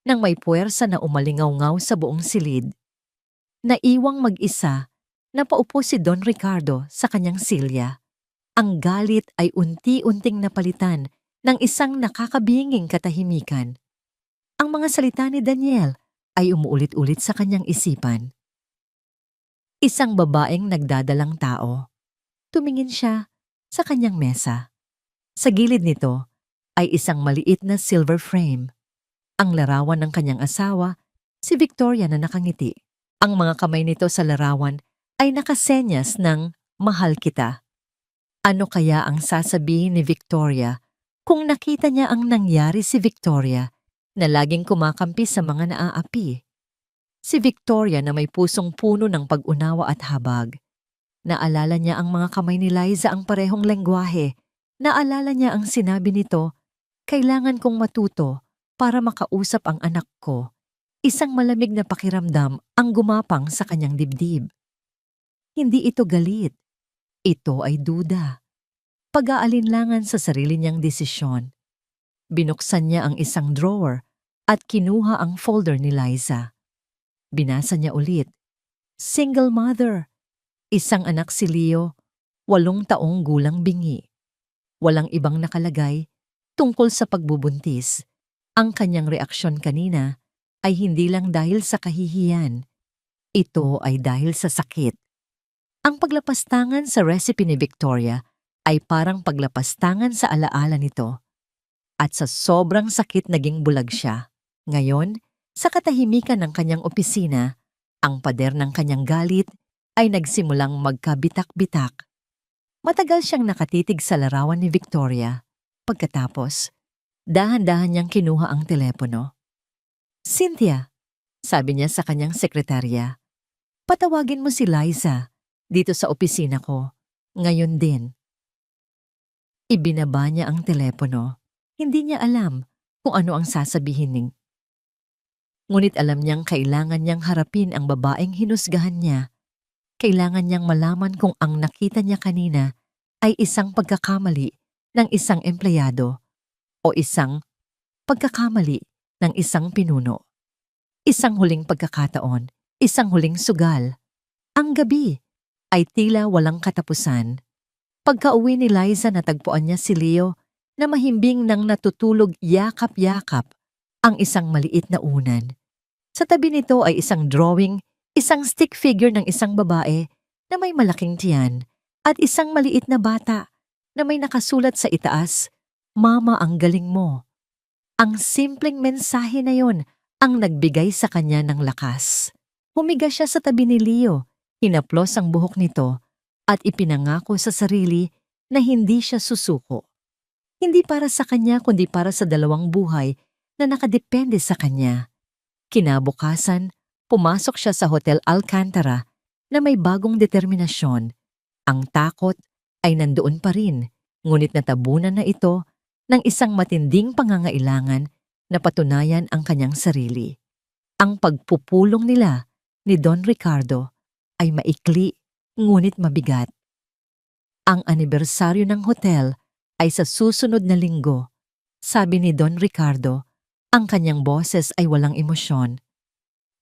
nang may puwersa na umalingaw-ngaw sa buong silid. Naiwang mag-isa, napaupo si Don Ricardo sa kanyang silya. Ang galit ay unti-unting napalitan ng isang nakakabinging katahimikan. Ang mga salita ni Daniel ay umuulit-ulit sa kanyang isipan. Isang babaeng nagdadalang tao. Tumingin siya sa kanyang mesa. Sa gilid nito ay isang maliit na silver frame. Ang larawan ng kanyang asawa, si Victoria na nakangiti. Ang mga kamay nito sa larawan ay nakasenyas ng mahal kita. Ano kaya ang sasabihin ni Victoria kung nakita niya ang nangyari si Victoria na laging kumakampi sa mga naaapi? Si Victoria na may pusong puno ng pag-unawa at habag. Naalala niya ang mga kamay ni Liza ang parehong lengguwahe. Naalala niya ang sinabi nito, "Kailangan kong matuto para makausap ang anak ko." Isang malamig na pakiramdam ang gumapang sa kanyang dibdib. Hindi ito galit. Ito ay duda. Pag-aalinlangan sa sarili niyang desisyon. Binuksan niya ang isang drawer at kinuha ang folder ni Liza. Binasa niya ulit. Single mother. Isang anak si Leo, 8 taong gulang bingi. Walang ibang nakalagay tungkol sa pagbubuntis. Ang kanyang reaksyon kanina ay hindi lang dahil sa kahihiyan. Ito ay dahil sa sakit. Ang paglapastangan sa recipe ni Victoria ay parang paglapastangan sa alaala nito. At sa sobrang sakit naging bulag siya. Ngayon, sa katahimikan ng kanyang opisina, ang pader ng kanyang galit ay nagsimulang magkabitak-bitak. Matagal siyang nakatitig sa larawan ni Victoria. Pagkatapos, dahan-dahan niyang kinuha ang telepono. Cynthia, sabi niya sa kanyang sekretarya, patawagin mo si Liza dito sa opisina ko. Ngayon din. Ibinaba niya ang telepono. Hindi niya alam kung ano ang sasabihin. Ngunit alam niyang kailangan niyang harapin ang babaeng hinusgahan niya. Kailangan niyang malaman kung ang nakita niya kanina ay isang pagkakamali ng isang empleyado o isang pagkakamali ng isang pinuno. Isang huling pagkakataon, isang huling sugal. Ang gabi ay tila walang katapusan. Pagka-uwi ni Liza natagpuan niya si Leo na mahimbing nang natutulog yakap-yakap ang isang maliit na unan. Sa tabi nito ay isang drawing, isang stick figure ng isang babae na may malaking tiyan at isang maliit na bata na may nakasulat sa itaas, "Mama, ang galing mo." Ang simpleng mensahe na yon ang nagbigay sa kanya ng lakas. Humiga siya sa tabi ni Leo, hinaplos ang buhok nito at ipinangako sa sarili na hindi siya susuko. Hindi para sa kanya kundi para sa 2 buhay na nakadepende sa kanya. Kinabukasan, pumasok siya sa Hotel Alcantara na may bagong determinasyon. Ang takot ay nandoon pa rin, ngunit natabunan na ito ng isang matinding pangangailangan na patunayan ang kanyang sarili. Ang pagpupulong nila ni Don Ricardo ay maikli ngunit mabigat. Ang anibersaryo ng hotel ay sa susunod na linggo. Sabi ni Don Ricardo, ang kanyang boses ay walang emosyon.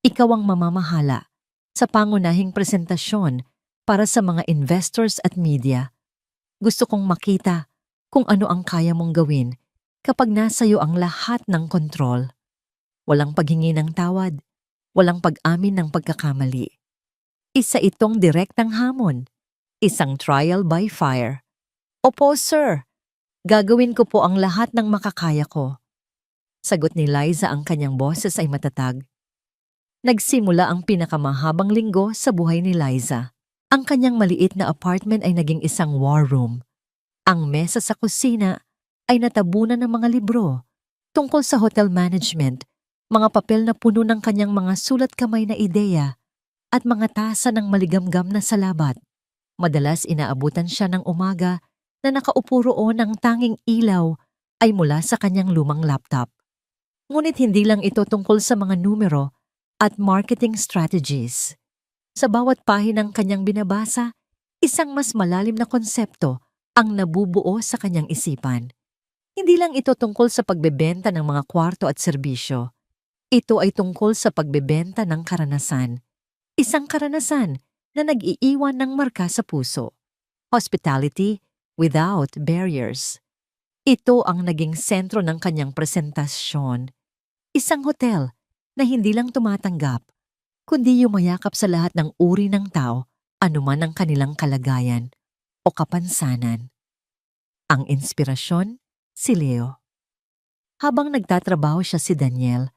Ikaw ang mamamahala sa pangunahing presentasyon para sa mga investors at media. Gusto kong makita kung ano ang kaya mong gawin kapag nasa iyo ang lahat ng kontrol. Walang paghingi ng tawad, walang pag-amin ng pagkakamali. Isa itong direktang hamon, isang trial by fire. Opo, sir. Gagawin ko po ang lahat ng makakaya ko. Sagot ni Liza, ang kanyang boses ay matatag. Nagsimula ang pinakamahabang linggo sa buhay ni Liza. Ang kanyang maliit na apartment ay naging isang war room. Ang mesa sa kusina ay natabunan ng mga libro tungkol sa hotel management, mga papel na puno ng kanyang mga sulat kamay na ideya, at mga tasa ng maligamgam na salabat. Madalas inaabutan siya ng umaga na nakaupo roon, ang tanging ilaw ay mula sa kanyang lumang laptop. Ngunit hindi lang ito tungkol sa mga numero at marketing strategies. Sa bawat pahinang kanyang binabasa, isang mas malalim na konsepto ang nabubuo sa kanyang isipan. Hindi lang ito tungkol sa pagbebenta ng mga kwarto at serbisyo. Ito ay tungkol sa pagbebenta ng karanasan. Isang karanasan na nag-iiwan ng marka sa puso. Hospitality without barriers. Ito ang naging sentro ng kanyang presentasyon. Isang hotel na hindi lang tumatanggap, kundi yumayakap sa lahat ng uri ng tao, anuman ang kanilang kalagayan o kapansanan. Ang inspirasyon, si Leo. Habang nagtatrabaho siya, si Daniel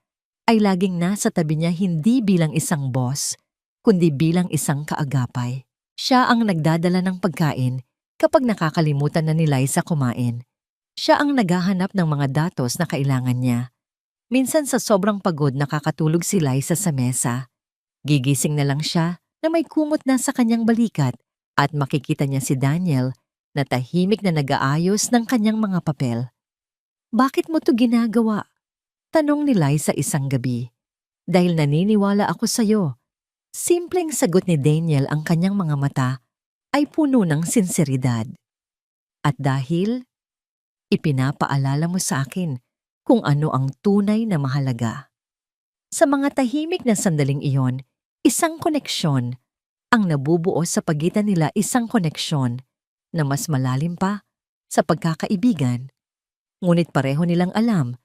ay laging nasa tabi niya, hindi bilang isang boss, kundi bilang isang kaagapay. Siya ang nagdadala ng pagkain kapag nakakalimutan na ni Liza kumain. Siya ang naghahanap ng mga datos na kailangan niya. Minsan sa sobrang pagod nakakatulog si Liza sa mesa. Gigising na lang siya na may kumot na sa kanyang balikat At makikita niya si Daniel na tahimik na nag-aayos ng kanyang mga papel. "Bakit mo to ginagawa?" tanong ni Liza isang gabi. "Dahil naniniwala ako sa'yo." Simpleng sagot ni Daniel, ang kanyang mga mata ay puno ng sinseridad. "At dahil ipinapaalala mo sa akin kung ano ang tunay na mahalaga." Sa mga tahimik na sandaling iyon, isang koneksyon ang nabubuo sa pagitan nila, isang koneksyon na mas malalim pa sa pagkakaibigan. Ngunit pareho nilang alam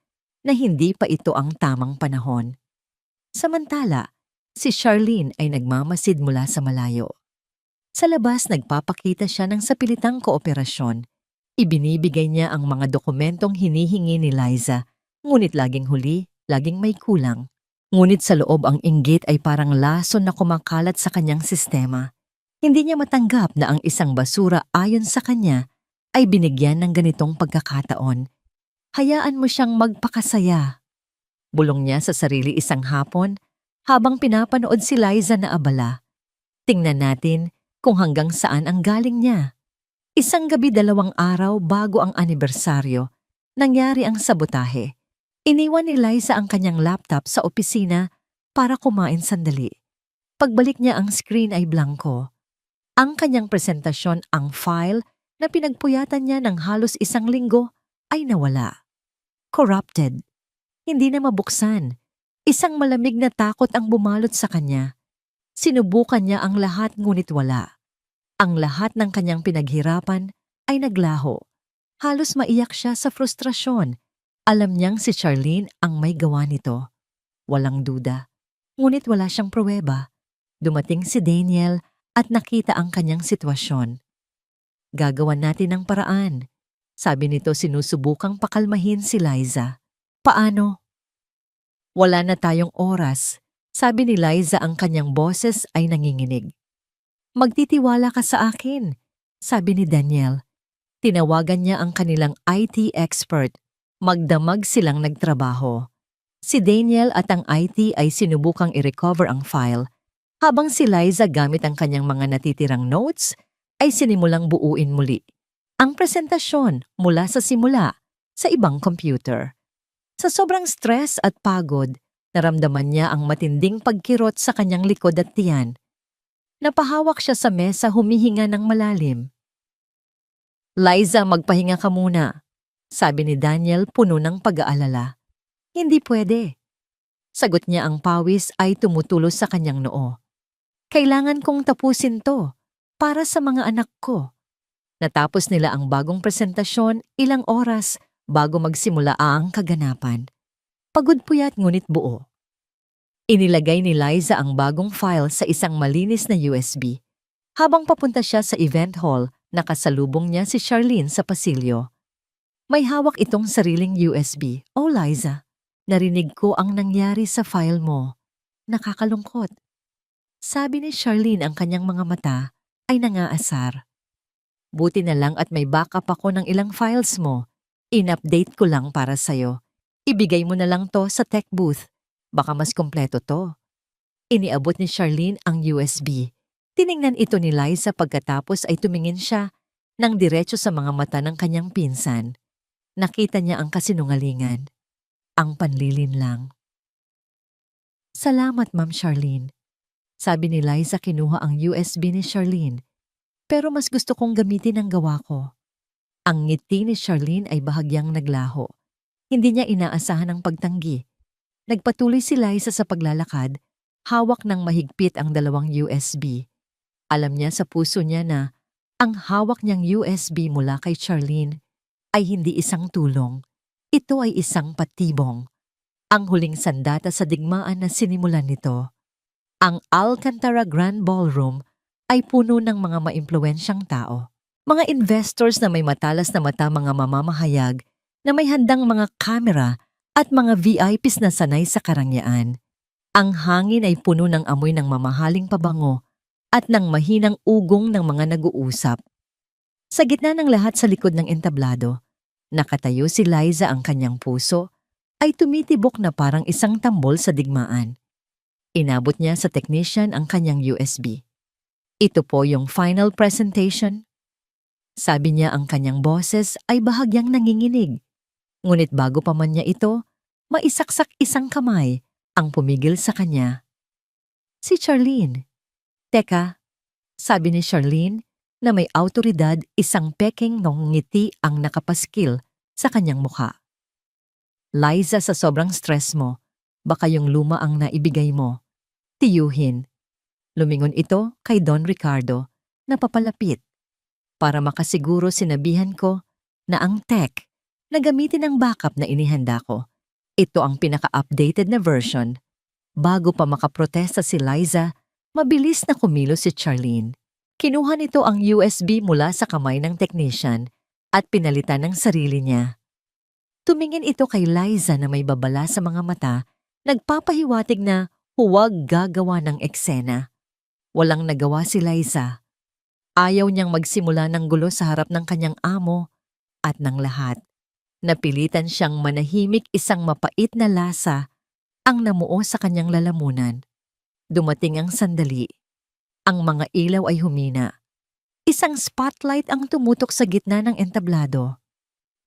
na hindi pa ito ang tamang panahon. Samantala, si Charlene ay nagmamasid mula sa malayo. Sa labas, nagpapakita siya ng sapilitang kooperasyon. Ibinibigay niya ang mga dokumentong hinihingi ni Liza, ngunit laging huli, laging may kulang. Ngunit sa loob, ang inggit ay parang lason na kumakalat sa kanyang sistema. Hindi niya matanggap na ang isang basura ayon sa kanya ay binigyan ng ganitong pagkakataon. "Hayaan mo siyang magpakasaya," bulong niya sa sarili isang hapon habang pinapanood si Liza na abala. Tingnan natin kung hanggang saan ang galing niya. Isang gabi, 2 araw bago ang anibersaryo, nangyari ang sabotahe. Iniwan ni Liza ang kanyang laptop sa opisina para kumain sandali. Pagbalik niya, ang screen ay blanko. Ang kanyang presentasyon, ang file na pinagpuyatan niya ng halos 1 linggo, ay nawala. Corrupted. Hindi na mabuksan. Isang malamig na takot ang bumalot sa kanya. Sinubukan niya ang lahat, ngunit wala. Ang lahat ng kanyang pinaghirapan ay naglaho. Halos maiyak siya sa frustrasyon. Alam niyang si Charlene ang may gawa nito. Walang duda. Ngunit wala siyang pruweba. Dumating si Daniel at nakita ang kanyang sitwasyon. "Gagawan natin ng paraan," sabi nito, sinusubukang pakalmahin si Liza. "Paano?" "Wala na tayong oras," sabi ni Liza, ang kanyang boses ay nanginginig. "Magtitiwala ka sa akin," sabi ni Daniel. Tinawagan niya ang kanilang IT expert. Magdamag silang nagtrabaho. Si Daniel at ang IT ay sinubukang i-recover ang file, habang si Liza, gamit ang kanyang mga natitirang notes, ay sinimulang buuin muli ang presentasyon mula sa simula sa ibang computer. Sa sobrang stress at pagod, naramdaman niya ang matinding pagkirot sa kanyang likod at tiyan. Napahawak siya sa mesa, humihinga ng malalim. "Liza, magpahinga ka muna," sabi ni Daniel, puno ng pag-aalala. "Hindi pwede." Sagot niya, ang pawis ay tumutulo sa kanyang noo. "Kailangan kong tapusin to para sa mga anak ko." Natapos nila ang bagong presentasyon ilang oras bago magsimula ang kaganapan. Pagod, puyat, ngunit buo. Inilagay ni Liza ang bagong file sa isang malinis na USB. Habang papunta siya sa event hall, nakasalubong niya si Charlene sa pasilyo. May hawak itong sariling USB. "Oh, Liza, narinig ko ang nangyari sa file mo. Nakakalungkot." Sabi ni Charlene, ang kanyang mga mata ay nangaasar. "Buti na lang at may backup ako ng ilang files mo. In-update ko lang para sa'yo. Ibigay mo na lang to sa tech booth. Baka mas kompleto to." Iniabot ni Charlene ang USB. Tiningnan ito ni Liza, pagkatapos ay tumingin siya ng diretso sa mga mata ng kanyang pinsan. Nakita niya ang kasinungalingan. Ang panlilin lang. "Salamat, Ma'am Charlene," sabi ni Liza, kinuha ang USB ni Charlene. "Pero mas gusto kong gamitin ang gawa ko." Ang ngiti ni Charlene ay bahagyang naglaho. Hindi niya inaasahan ang pagtanggi. Nagpatuloy si Liza sa paglalakad, hawak ng mahigpit ang 2 USB. Alam niya sa puso niya na ang hawak niyang USB mula kay Charlene ay hindi isang tulong. Ito ay isang patibong. Ang huling sandata sa digmaan na sinimulan nito. Ang Alcantara Grand Ballroom ay puno ng mga maimpluwensyang tao. Mga investors na may matalas na mata, mga mamamahayag na may handang mga kamera at mga VIPs na sanay sa karangyaan. Ang hangin ay puno ng amoy ng mamahaling pabango at ng mahinang ugong ng mga nag-uusap. Sa gitna ng lahat, sa likod ng entablado, nakatayo si Liza, ang kanyang puso ay tumitibok na parang isang tambol sa digmaan. Inabot niya sa technician ang kanyang USB. Ito po yung final presentation. Sabi niya ang kanyang boses ay bahagyang nanginginig. Ngunit bago pa man niya ito, maisaksak isang kamay ang pumigil sa kanya. Si Charlene. Teka, sabi ni Charlene na may awtoridad, isang peking ngiti ang nakapaskil sa kanyang mukha. Liza, sa sobrang stress mo, baka yung luma ang naibigay mo. Tiyuhin. Lumingon ito kay Don Ricardo na papalapit. Para makasiguro, sinabihan ko na ang tech na gamitin ang backup na inihanda ko. Ito ang pinaka-updated na version. Bago pa makaprotesta si Liza, mabilis na kumilos si Charlene. Kinuha nito ang USB mula sa kamay ng technician at pinalitan ng sarili niya. Tumingin ito kay Liza na may babala sa mga mata, nagpapahiwatig na huwag gagawa ng eksena. Walang nagawa si Liza. Ayaw niyang magsimula ng gulo sa harap ng kanyang amo at ng lahat. Napilitan siyang manahimik, isang mapait na lasa ang namuo sa kanyang lalamunan. Dumating ang sandali. Ang mga ilaw ay humina. Isang spotlight ang tumutok sa gitna ng entablado.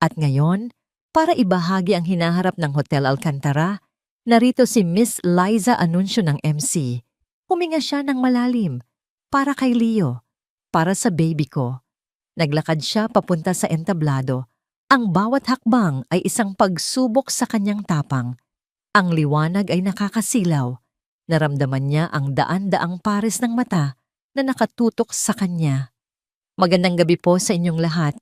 At ngayon, para ibahagi ang hinaharap ng Hotel Alcantara, narito si Miss Liza Anunsio ng MC. Huminga siya ng malalim, para kay Leo, para sa baby ko. Naglakad siya papunta sa entablado. Ang bawat hakbang ay isang pagsubok sa kanyang tapang. Ang liwanag ay nakakasilaw. Naramdaman niya ang daan-daang pares ng mata na nakatutok sa kanya. Magandang gabi po sa inyong lahat.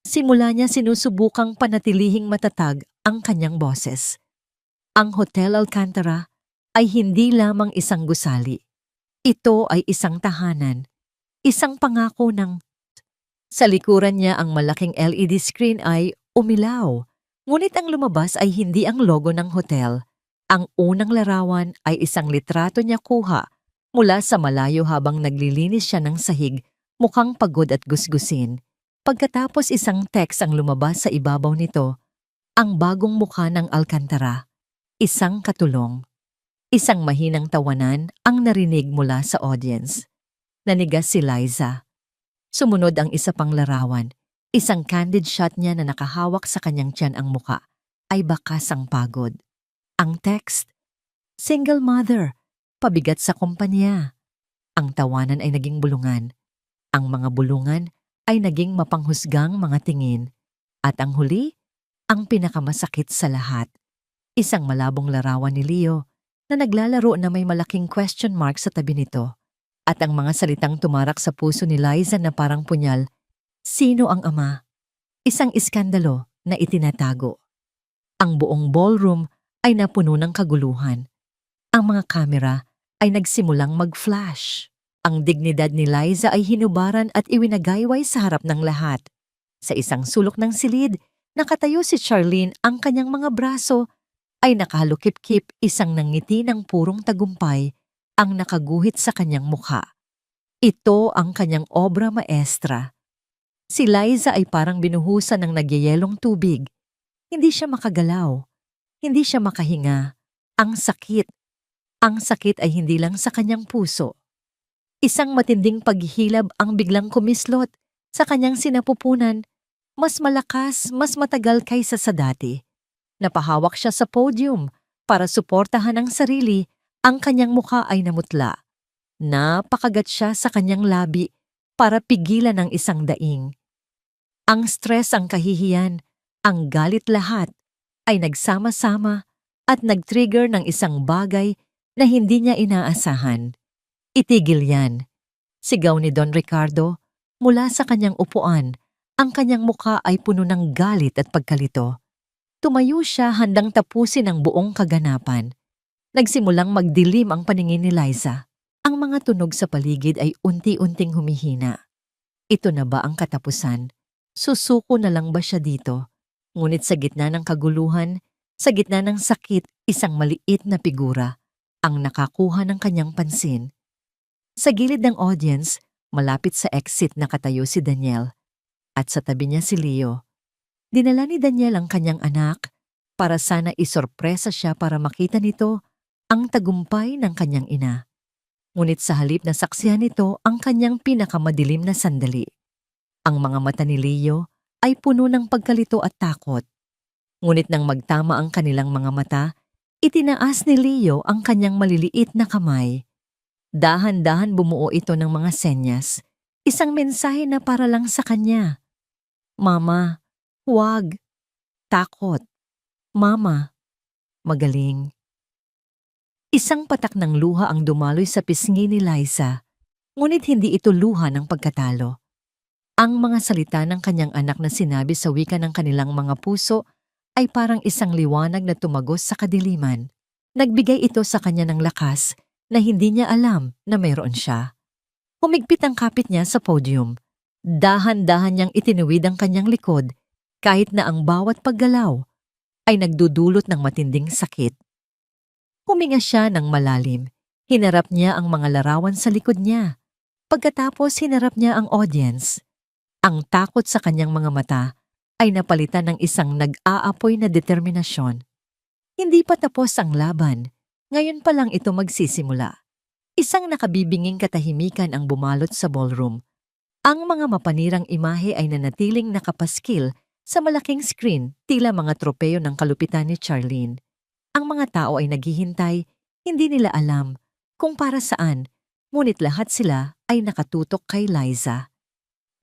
Simula niya sinusubukang panatilihing matatag ang kanyang boses. Ang Hotel Alcantara ay hindi lamang isang gusali. Ito ay isang tahanan, isang pangako ng... Sa likuran niya ang malaking LED screen ay umilaw, ngunit ang lumabas ay hindi ang logo ng hotel. Ang unang larawan ay isang litrato niya kuha mula sa malayo habang naglilinis siya ng sahig, mukhang pagod at gusgusin. Pagkatapos isang text ang lumabas sa ibabaw nito, ang bagong mukha ng Alcantara, isang katulong. Isang mahinang tawanan ang narinig mula sa audience. Nanigas si Liza. Sumunod ang isa pang larawan. Isang candid shot niya na nakahawak sa kanyang tiyan, ang muka ay bakas ang pagod. Ang text, single mother, pabigat sa kumpanya. Ang tawanan ay naging bulungan. Ang mga bulungan ay naging mapanghusgang mga tingin. At ang huli, ang pinakamasakit sa lahat. Isang malabong larawan ni Leo na naglalaro na may malaking question mark sa tabi nito. At ang mga salitang tumarak sa puso ni Liza na parang punyal, sino ang ama? Isang iskandalo na itinatago. Ang buong ballroom ay napuno ng kaguluhan. Ang mga kamera ay nagsimulang mag-flash. Ang dignidad ni Liza ay hinubaran at iwinagayway sa harap ng lahat. Sa isang sulok ng silid, nakatayo si Charlene, ang kanyang mga braso ay nakahalukip-kip, isang nangiti ng purong tagumpay ang nakaguhit sa kanyang mukha. Ito ang kanyang obra maestra. Si Liza ay parang binuhusan ng nagyayelong tubig. Hindi siya makagalaw. Hindi siya makahinga. Ang sakit. Ang sakit ay hindi lang sa kanyang puso. Isang matinding paghihilab ang biglang kumislot sa kanyang sinapupunan. Mas malakas, mas matagal kaysa sa dati. Napahawak siya sa podium para suportahan ang sarili, ang kanyang mukha ay namutla. Napakagat siya sa kanyang labi para pigilan ang isang daing. Ang stress, ang kahihiyan, ang galit, lahat ay nagsama-sama at nag-trigger ng isang bagay na hindi niya inaasahan. Itigil yan. Sigaw ni Don Ricardo mula sa kanyang upuan. Ang kanyang mukha ay puno ng galit at pagkalito. Tumayo siya, handang tapusin ang buong kaganapan. Nagsimulang magdilim ang paningin ni Liza. Ang mga tunog sa paligid ay unti-unting humihina. Ito na ba ang katapusan? Susuko na lang ba siya dito? Ngunit sa gitna ng kaguluhan, sa gitna ng sakit, isang maliit na figura ang nakakuha ng kanyang pansin. Sa gilid ng audience, malapit sa exit, nakatayo si Daniel. At sa tabi niya si Leo. Dinala ni Daniel ang kanyang anak para sana isorpresa siya para makita nito ang tagumpay ng kanyang ina. Ngunit sa halip na saksihan nito ang kanyang pinakamadilim na sandali. Ang mga mata ni Leo ay puno ng pagkalito at takot. Ngunit nang magtama ang kanilang mga mata, itinaas ni Leo ang kanyang maliliit na kamay. Dahan-dahan bumuo ito ng mga senyas, isang mensahe na para lang sa kanya. Mama, huwag. Takot. Mama, magaling. Isang patak ng luha ang dumaloy sa pisngi ni Liza, ngunit hindi ito luha ng pagkatalo. Ang mga salita ng kanyang anak na sinabi sa wika ng kanilang mga puso ay parang isang liwanag na tumagos sa kadiliman. Nagbigay ito sa kanya ng lakas na hindi niya alam na mayroon siya. Humigpit ang kapit niya sa podium. Dahan-dahan niyang itinuwid ang kanyang likod kahit na ang bawat paggalaw ay nagdudulot ng matinding sakit. Huminga siya ng malalim. Hinarap niya ang mga larawan sa likod niya. Pagkatapos hinarap niya ang audience. Ang takot sa kanyang mga mata ay napalitan ng isang nag-aapoy na determinasyon. Hindi pa tapos ang laban. Ngayon pa lang ito magsisimula. Isang nakabibinging katahimikan ang bumalot sa ballroom. Ang mga mapanirang imahe ay nanatiling nakapaskil sa malaking screen, tila mga tropeyo ng kalupitan ni Charlene. Ang mga tao ay naghihintay, hindi nila alam kung para saan, ngunit lahat sila ay nakatutok kay Liza.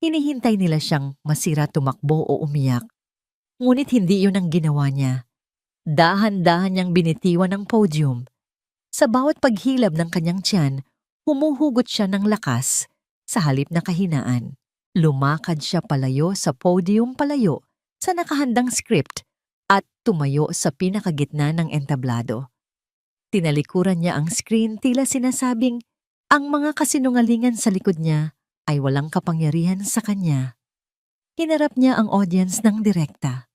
Hinihintay nila siyang masira, tumakbo o umiyak. Ngunit hindi yun ang ginawa niya. Dahan-dahan niyang binitiwan ng podium. Sa bawat paghilab ng kanyang tiyan, humuhugot siya ng lakas sa halip na kahinaan. Lumakad siya palayo sa podium, palayo sa nakahandang script at tumayo sa pinakagitna ng entablado. Tinalikuran niya ang screen, tila sinasabing ang mga kasinungalingan sa likod niya ay walang kapangyarihan sa kanya. Hinarap niya ang audience ng direkta.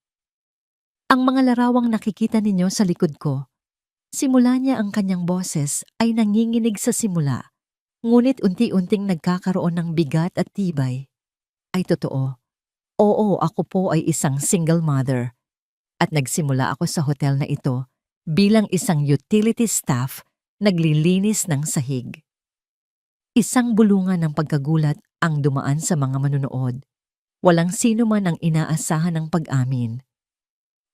Ang mga larawang nakikita ninyo sa likod ko, simula niya ang kanyang boses ay nanginginig sa simula, ngunit unti-unting nagkakaroon ng bigat at tibay. Ay totoo. Oo, ako po ay isang single mother. At nagsimula ako sa hotel na ito bilang isang utility staff naglilinis ng sahig. Isang bulungan ng pagkagulat ang dumaan sa mga manunood. Walang sino man ang inaasahan ng pag-amin.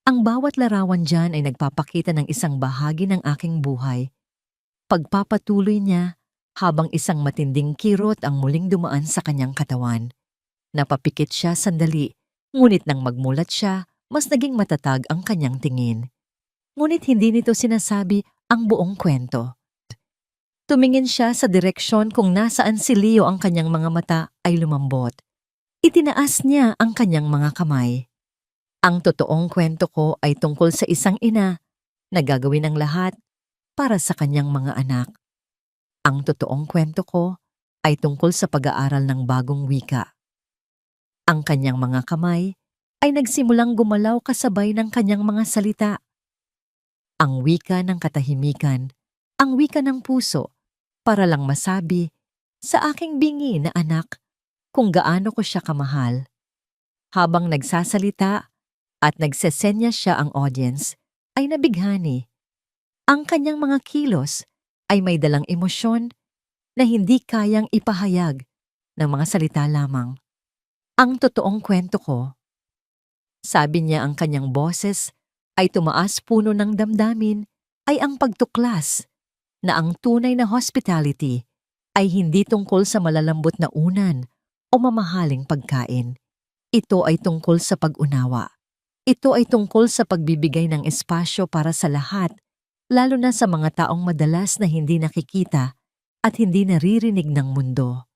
Ang bawat larawan dyan ay nagpapakita ng isang bahagi ng aking buhay. Pagpapatuloy niya habang isang matinding kirot ang muling dumaan sa kanyang katawan. Napapikit siya sandali, ngunit nang magmulat siya, mas naging matatag ang kanyang tingin. Ngunit hindi nito sinasabi ang buong kwento. Tumingin siya sa direksyon kung nasaan si Leo, ang kanyang mga mata ay lumambot. Itinaas niya ang kanyang mga kamay. Ang totoong kwento ko ay tungkol sa isang ina na gagawin ang lahat para sa kanyang mga anak. Ang totoong kwento ko ay tungkol sa pag-aaral ng bagong wika. Ang kanyang mga kamay ay nagsimulang gumalaw kasabay ng kanyang mga salita. Ang wika ng katahimikan, ang wika ng puso, para lang masabi sa aking bingi na anak kung gaano ko siya kamahal. Habang nagsasalita at nagsesenya siya ang audience, ay nabighani. Ang kanyang mga kilos ay may dalang emosyon na hindi kayang ipahayag ng mga salita lamang. Ang totoong kwento ko, sabi niya, ang kanyang boses ay tumaas puno ng damdamin, ay ang pagtuklas na ang tunay na hospitality ay hindi tungkol sa malalambot na unan o mamahaling pagkain. Ito ay tungkol sa pag-unawa. Ito ay tungkol sa pagbibigay ng espasyo para sa lahat, lalo na sa mga taong madalas na hindi nakikita at hindi naririnig ng mundo.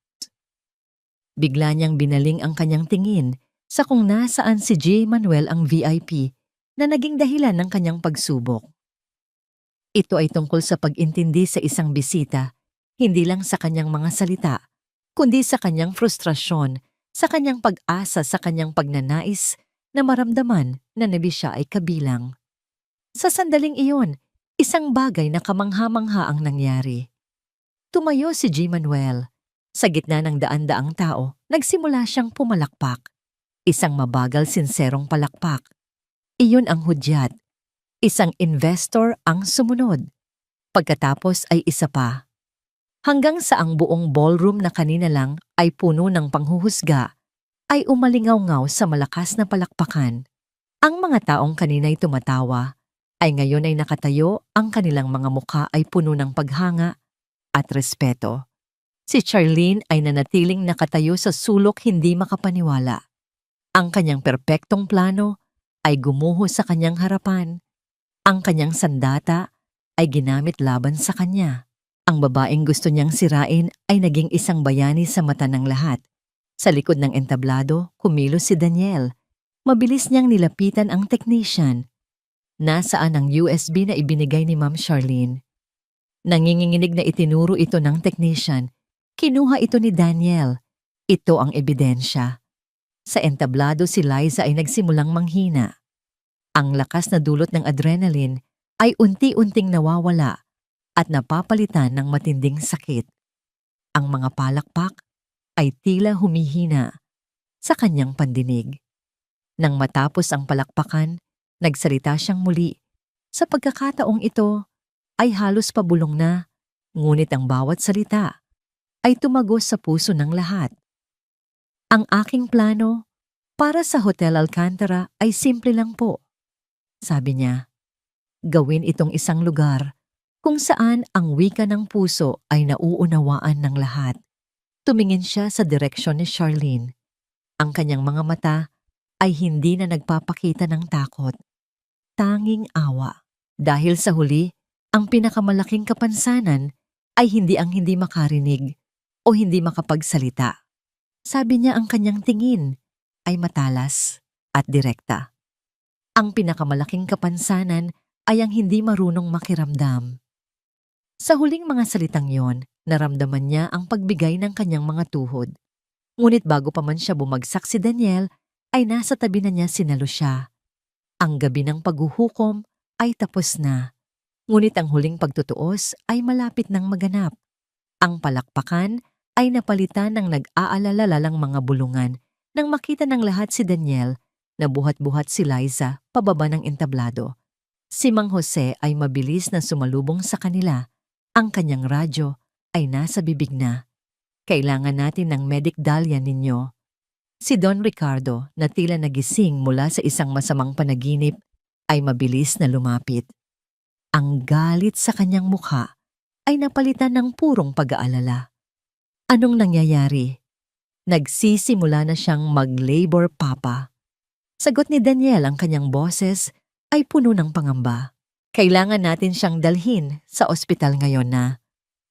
Bigla niyang binaling ang kanyang tingin sa kung nasaan si J. Manuel, ang VIP, na naging dahilan ng kanyang pagsubok. Ito ay tungkol sa pag-intindi sa isang bisita, hindi lang sa kanyang mga salita, kundi sa kanyang frustrasyon, sa kanyang pag-asa, sa kanyang pagnanais na maramdaman na nabi siya ay kabilang. Sa sandaling iyon, isang bagay na kamangha-mangha ang nangyari. Tumayo si J. Manuel. Sa gitna ng daan-daang tao, nagsimula siyang pumalakpak. Isang mabagal, sinserong palakpak. Iyon ang hudyat. Isang investor ang sumunod. Pagkatapos ay isa pa. Hanggang sa ang buong ballroom na kanina lang ay puno ng panghuhusga, ay umalingaw-ngaw sa malakas na palakpakan. Ang mga taong kanina'y tumatawa, ay ngayon ay nakatayo, ang kanilang mga mukha ay puno ng paghanga at respeto. Si Charlene ay nanatiling nakatayo sa sulok hindi makapaniwala. Ang kanyang perpektong plano ay gumuho sa kanyang harapan. Ang kanyang sandata ay ginamit laban sa kanya. Ang babaeng gusto niyang sirain ay naging isang bayani sa mata ng lahat. Sa likod ng entablado, kumilos si Daniel. Mabilis niyang nilapitan ang technician. Nasaan ang USB na ibinigay ni Ma'am Charlene? Nanginginig na itinuro ito ng technician. Kinuha ito ni Daniel. Ito ang ebidensya. Sa entablado si Liza ay nagsimulang manghina. Ang lakas na dulot ng adrenaline ay unti-unting nawawala at napapalitan ng matinding sakit. Ang mga palakpak ay tila humihina sa kanyang pandinig. Nang matapos ang palakpakan, nagsalita siyang muli. Sa pagkakataong ito ay halos pabulong na, ngunit ang bawat salita ay tumagos sa puso ng lahat. Ang aking plano para sa Hotel Alcantara ay simple lang po. Sabi niya, gawin itong isang lugar kung saan ang wika ng puso ay nauunawaan ng lahat. Tumingin siya sa direksyon ni Charlene. Ang kanyang mga mata ay hindi na nagpapakita ng takot. Tanging awa. Dahil sa huli, ang pinakamalaking kapansanan ay hindi ang hindi makarinig o hindi makapagsalita. Sabi niya ang kanyang tingin ay matalas at direkta. Ang pinakamalaking kapansanan ay ang hindi marunong makiramdam. Sa huling mga salitang yon, naramdaman niya ang pagbigay ng kanyang mga tuhod. Ngunit bago pa man siya bumagsak si Daniel, ay nasa tabi na niya sinalo siya. Ang gabi ng paghuhukom ay tapos na. Ngunit ang huling pagtutuos ay malapit nang maganap. Ang palakpakan ay napalitan ng nag-aalala-lalang mga bulungan nang makita ng lahat si Daniel na buhat-buhat si Liza pababa ng entablado. Si Mang Jose ay mabilis na sumalubong sa kanila. Ang kanyang radyo ay nasa bibig na. Kailangan natin ng medic dahlia ninyo. Si Don Ricardo na tila nagising mula sa isang masamang panaginip ay mabilis na lumapit. Ang galit sa kanyang mukha ay napalitan ng purong pag-aalala. Anong nangyayari? Nagsisimula na siyang mag-labor papa. Sagot ni Daniel ang kanyang boses ay puno ng pangamba. Kailangan natin siyang dalhin sa ospital ngayon na.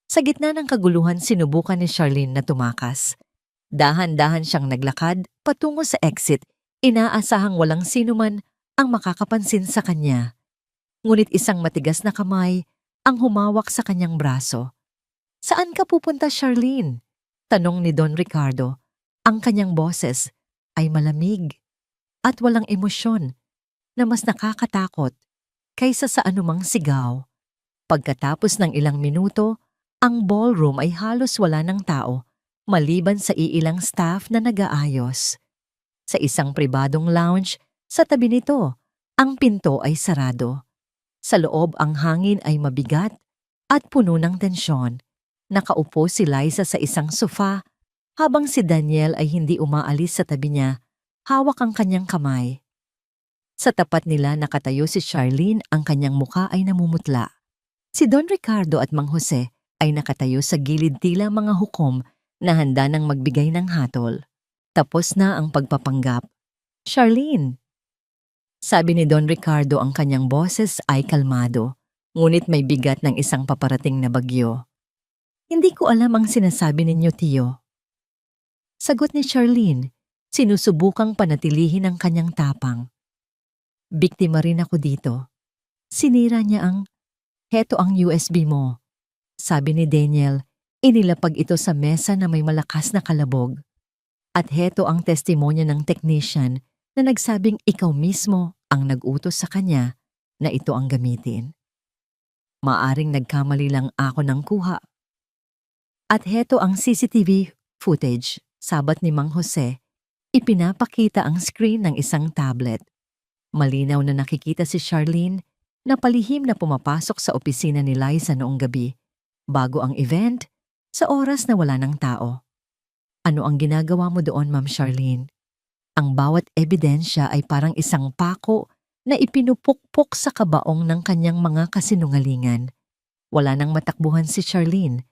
Sa gitna ng kaguluhan sinubukan ni Charlene na tumakas. Dahan-dahan siyang naglakad patungo sa exit, inaasahang walang sinuman ang makakapansin sa kanya. Ngunit isang matigas na kamay ang humawak sa kanyang braso. Saan ka pupunta, Charlene? Tanong ni Don Ricardo. Ang kanyang boses ay malamig at walang emosyon na mas nakakatakot kaysa sa anumang sigaw. Pagkatapos ng ilang minuto, ang ballroom ay halos wala ng tao maliban sa iilang staff na nag-aayos. Sa isang pribadong lounge, sa tabi nito, ang pinto ay sarado. Sa loob ang hangin ay mabigat at puno ng tensyon. Nakaupo si Liza sa isang sofa habang si Daniel ay hindi umaalis sa tabi niya, hawak ang kanyang kamay. Sa tapat nila nakatayo si Charlene, ang kanyang muka ay namumutla. Si Don Ricardo at Mang Jose ay nakatayo sa gilid tila mga hukom na handa nang magbigay ng hatol. Tapos na ang pagpapanggap. Charlene! Sabi ni Don Ricardo, ang kanyang boses ay kalmado, ngunit may bigat ng isang paparating na bagyo. Hindi ko alam ang sinasabi ninyo, Tio. Sagot ni Charlene, sinusubukang panatilihin ang kanyang tapang. Biktima rin ako dito. Sinira niya heto ang USB mo. Sabi ni Daniel, inilapag ito sa mesa na may malakas na kalabog. At heto ang testimonya ng technician na nagsabing ikaw mismo ang nag-utos sa kanya na ito ang gamitin. Maaring nagkamali lang ako ng kuha. At heto ang CCTV footage, sabat ni Mang Jose. Ipinapakita ang screen ng isang tablet. Malinaw na nakikita si Charlene na palihim na pumapasok sa opisina ni Liza noong gabi. Bago ang event, sa oras na wala ng tao. Ano ang ginagawa mo doon, Ma'am Charlene? Ang bawat ebidensya ay parang isang pako na ipinupukpok sa kabaong ng kanyang mga kasinungalingan. Wala nang matakbuhan si Charlene.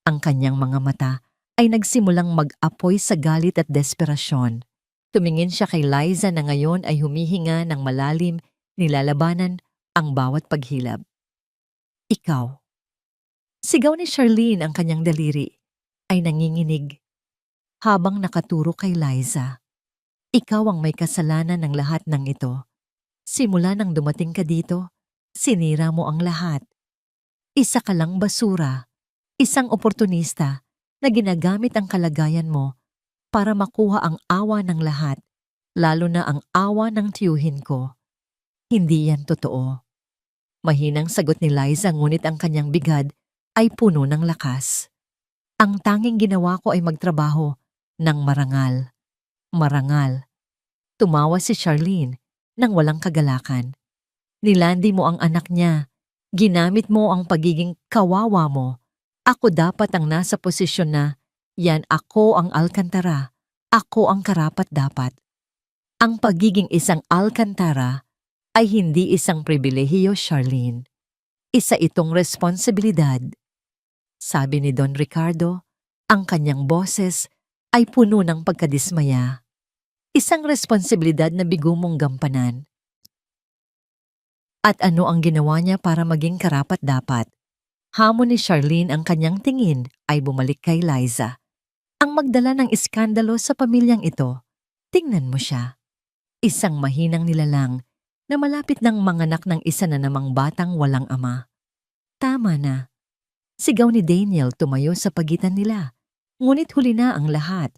Ang kanyang mga mata ay nagsimulang mag-apoy sa galit at desperasyon. Tumingin siya kay Liza na ngayon ay humihinga ng malalim, nilalabanan ang bawat paghilab. Ikaw. Sigaw ni Charlene, ang kanyang daliri ay nanginginig habang nakaturo kay Liza. Ikaw ang may kasalanan ng lahat ng ito. Simula nang dumating ka dito, sinira mo ang lahat. Isa ka lang basura, isang oportunista na ginagamit ang kalagayan mo para makuha ang awa ng lahat, lalo na ang awa ng tiyuhin ko. Hindi yan totoo. Mahinang sagot ni Liza, ngunit ang kanyang bigad ay puno ng lakas. Ang tanging ginawa ko ay magtrabaho ng marangal. Marangal. Tumawa si Charlene nang walang kagalakan. Nilandi mo ang anak niya. Ginamit mo ang pagiging kawawa mo. Ako dapat ang nasa posisyon na, yan ako ang alkantara. Ako ang karapat-dapat. Ang pagiging isang alkantara ay hindi isang pribilehiyo, Charlene. Isa itong responsibilidad. Sabi ni Don Ricardo, ang kanyang boses ay puno ng pagkadismaya. Isang responsibilidad na bigo mong gampanan. At ano ang ginawa niya para maging karapat-dapat? Hamon ni Charlene, ang kanyang tingin ay bumalik kay Liza. Ang magdala ng iskandalo sa pamilyang ito. Tingnan mo siya. Isang mahinang nilalang na malapit ng manganak ng isa na namang batang walang ama. Tama na. Sigaw ni Daniel, tumayo sa pagitan nila. Ngunit huli na ang lahat.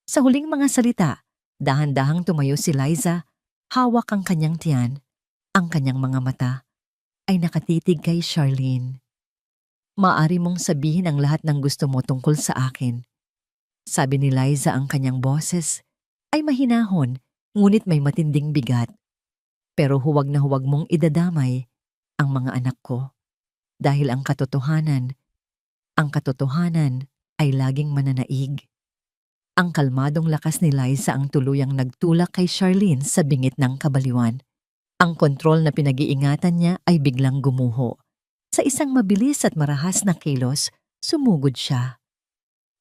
Sa huling mga salita, dahan-dahang tumayo si Liza, hawak ang kanyang tiyan. Ang kanyang mga mata ay nakatitig kay Charlene. Maari mong sabihin ang lahat ng gusto mo tungkol sa akin. Sabi ni Liza, ang kanyang boses ay mahinahon, ngunit may matinding bigat. Pero huwag na huwag mong idadamay ang mga anak ko. Dahil ang katotohanan ay laging mananaig. Ang kalmadong lakas ni Liza ang tuluyang nagtulak kay Charlene sa bingit ng kabaliwan. Ang kontrol na pinag-iingatan niya ay biglang gumuho. Sa isang mabilis at marahas na kilos, sumugod siya.